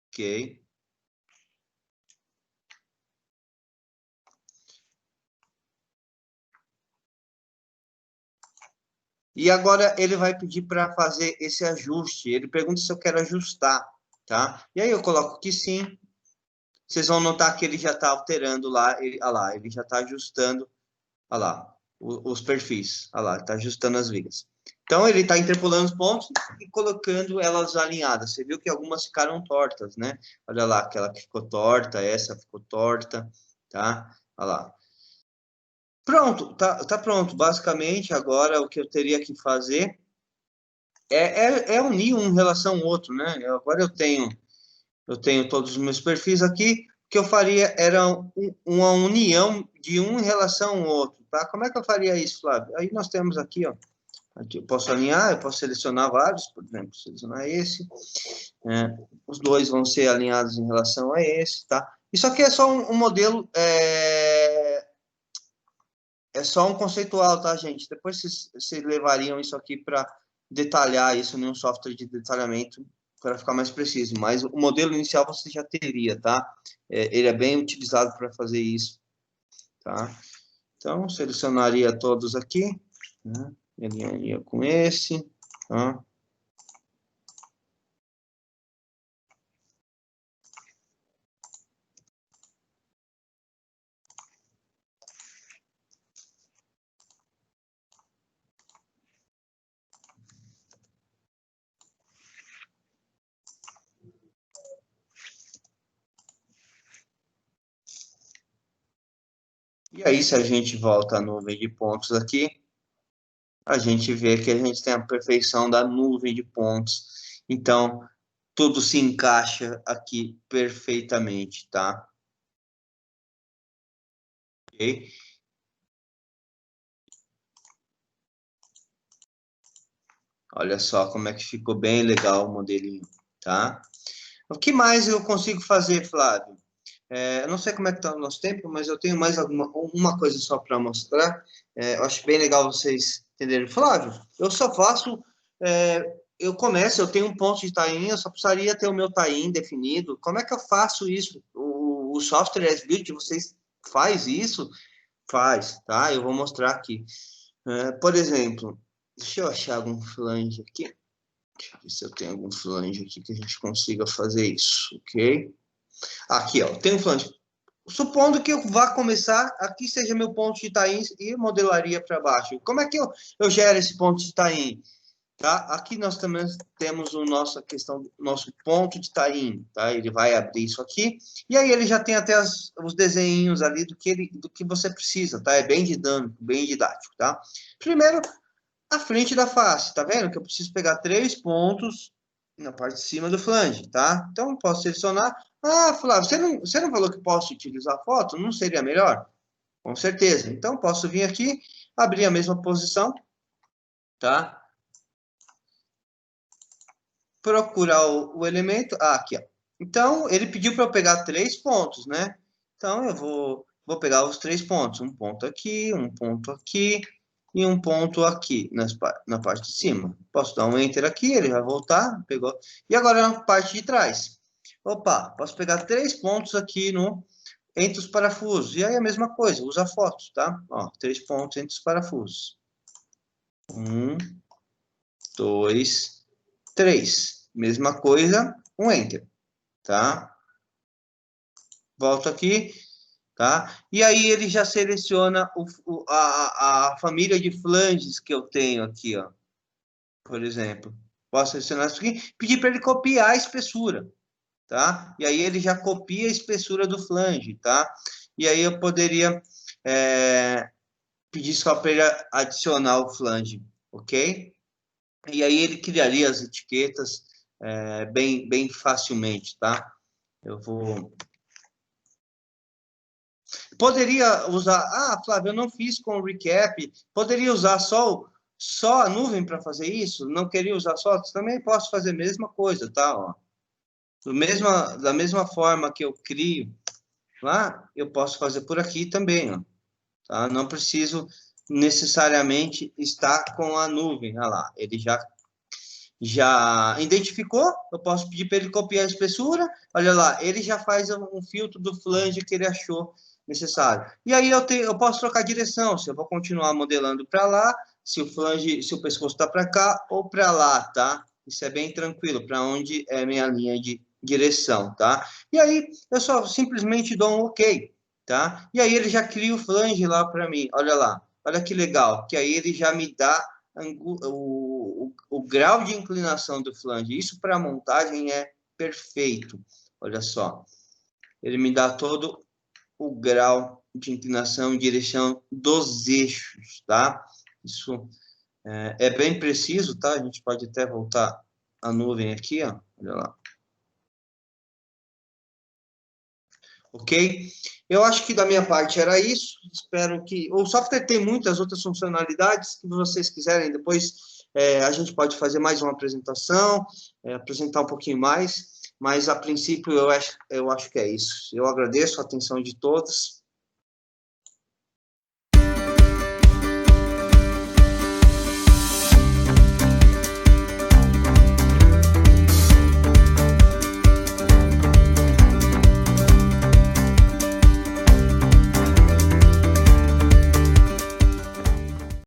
ok? E agora ele vai pedir para fazer esse ajuste. Ele pergunta se eu quero ajustar, tá? E aí eu coloco que sim. Vocês vão notar que ele já está alterando lá. Olha lá, ele já está ajustando. Olha lá, os perfis. Olha lá, está ajustando as vigas. Então ele está interpolando os pontos e colocando elas alinhadas. Você viu que algumas ficaram tortas, né? Olha lá, aquela que ficou torta, essa ficou torta, tá? Olha lá. Pronto, tá pronto. Basicamente, agora o que eu teria que fazer é unir um em relação ao outro, né? Agora eu tenho todos os meus perfis aqui. O que eu faria era uma união de um em relação ao outro, tá? Como é que eu faria isso, Flávio? Aí nós temos aqui, ó. Aqui eu posso alinhar, eu posso selecionar vários, por exemplo, selecionar esse. Os dois vão ser alinhados em relação a esse, tá? Isso aqui é só um modelo, é só um conceitual, tá, gente? Depois vocês levariam isso aqui para detalhar isso em um software de detalhamento para ficar mais preciso. Mas o modelo inicial você já teria, tá? Ele é bem utilizado para fazer isso, tá? Então, selecionaria todos aqui, né? Alinharia com esse, tá? E aí, se a gente volta à nuvem de pontos aqui, a gente vê que a gente tem a perfeição da nuvem de pontos. Então, tudo se encaixa aqui perfeitamente, tá? Ok? Olha só como é que ficou bem legal o modelinho, tá? O que mais eu consigo fazer, Flávio? Eu não sei como é que está o nosso tempo, mas eu tenho mais uma coisa só para mostrar. Eu acho bem legal vocês entenderem. Flávio, eu só faço... eu tenho um ponto de tie-in, eu só precisaria ter o meu tie-in definido. Como é que eu faço isso? O software as-built, vocês faz isso? Faz, tá? Eu vou mostrar aqui. Por exemplo, deixa eu achar algum flange aqui. Deixa eu ver se eu tenho algum flange aqui que a gente consiga fazer isso, ok? Aqui, ó, tem um flange. Supondo que eu vá começar, aqui seja meu ponto de tie-in e modelaria para baixo. Como é que eu gero esse ponto de tie-in? Tá? Aqui nós também temos nossa questão, nosso ponto de tie-in, tá? Ele vai abrir isso aqui, e aí ele já tem até os desenhinhos ali do que você precisa, tá? É bem dinâmico, bem didático, tá? Primeiro, a frente da face, tá vendo? Que eu preciso pegar 3 pontos na parte de cima do flange, tá? Então, eu posso selecionar. Ah, Flávio, você não falou que posso utilizar foto? Não seria melhor? Com certeza. Então, posso vir aqui, abrir a mesma posição, tá? Procurar o elemento. Ah, aqui, ó. Então, ele pediu para eu pegar 3 pontos, né? Então, eu vou pegar os 3 pontos. Um ponto aqui e um ponto aqui na parte de cima. Posso dar um Enter aqui, ele vai voltar, pegou. E agora na parte de trás. Opa, posso pegar 3 pontos aqui entre os parafusos. E aí a mesma coisa, usa fotos, tá? Ó, 3 pontos entre os parafusos. 1, 2, 3. Mesma coisa, um Enter, tá? Volto aqui, tá? E aí ele já seleciona a família de flanges que eu tenho aqui, ó. Por exemplo, posso selecionar isso aqui, pedir para ele copiar a espessura, tá? E aí ele já copia a espessura do flange, tá? E aí eu poderia pedir só para ele adicionar o flange, ok? E aí ele criaria as etiquetas bem facilmente, tá? Eu vou... Poderia usar... Ah, Flávio, eu não fiz com o recap. Poderia usar só a nuvem para fazer isso? Não queria usar só? Também posso fazer a mesma coisa, tá? Ó. Da mesma forma que eu crio lá, eu posso fazer por aqui também, ó. Tá? Não preciso necessariamente estar com a nuvem. Olha lá, ele já identificou, eu posso pedir para ele copiar a espessura, olha lá, ele já faz um filtro do flange que ele achou necessário. E aí eu posso trocar direção, se eu vou continuar modelando para lá, se o pescoço está para cá ou para lá, tá? Isso é bem tranquilo, para onde é minha linha de direção, tá? E aí eu só simplesmente dou um OK, tá? E aí ele já cria o flange lá para mim, olha lá, olha que legal, que aí ele já me dá o grau de inclinação do flange. Isso para a montagem é perfeito. Olha só. Ele me dá todo o grau de inclinação e direção dos eixos, tá? Isso é bem preciso, tá? A gente pode até voltar a nuvem aqui, ó. Olha lá. Ok? Eu acho que da minha parte era isso. Espero que... O software tem muitas outras funcionalidades que vocês quiserem. Depois a gente pode fazer mais uma apresentação, apresentar um pouquinho mais. Mas, a princípio, eu acho que é isso. Eu agradeço a atenção de todos.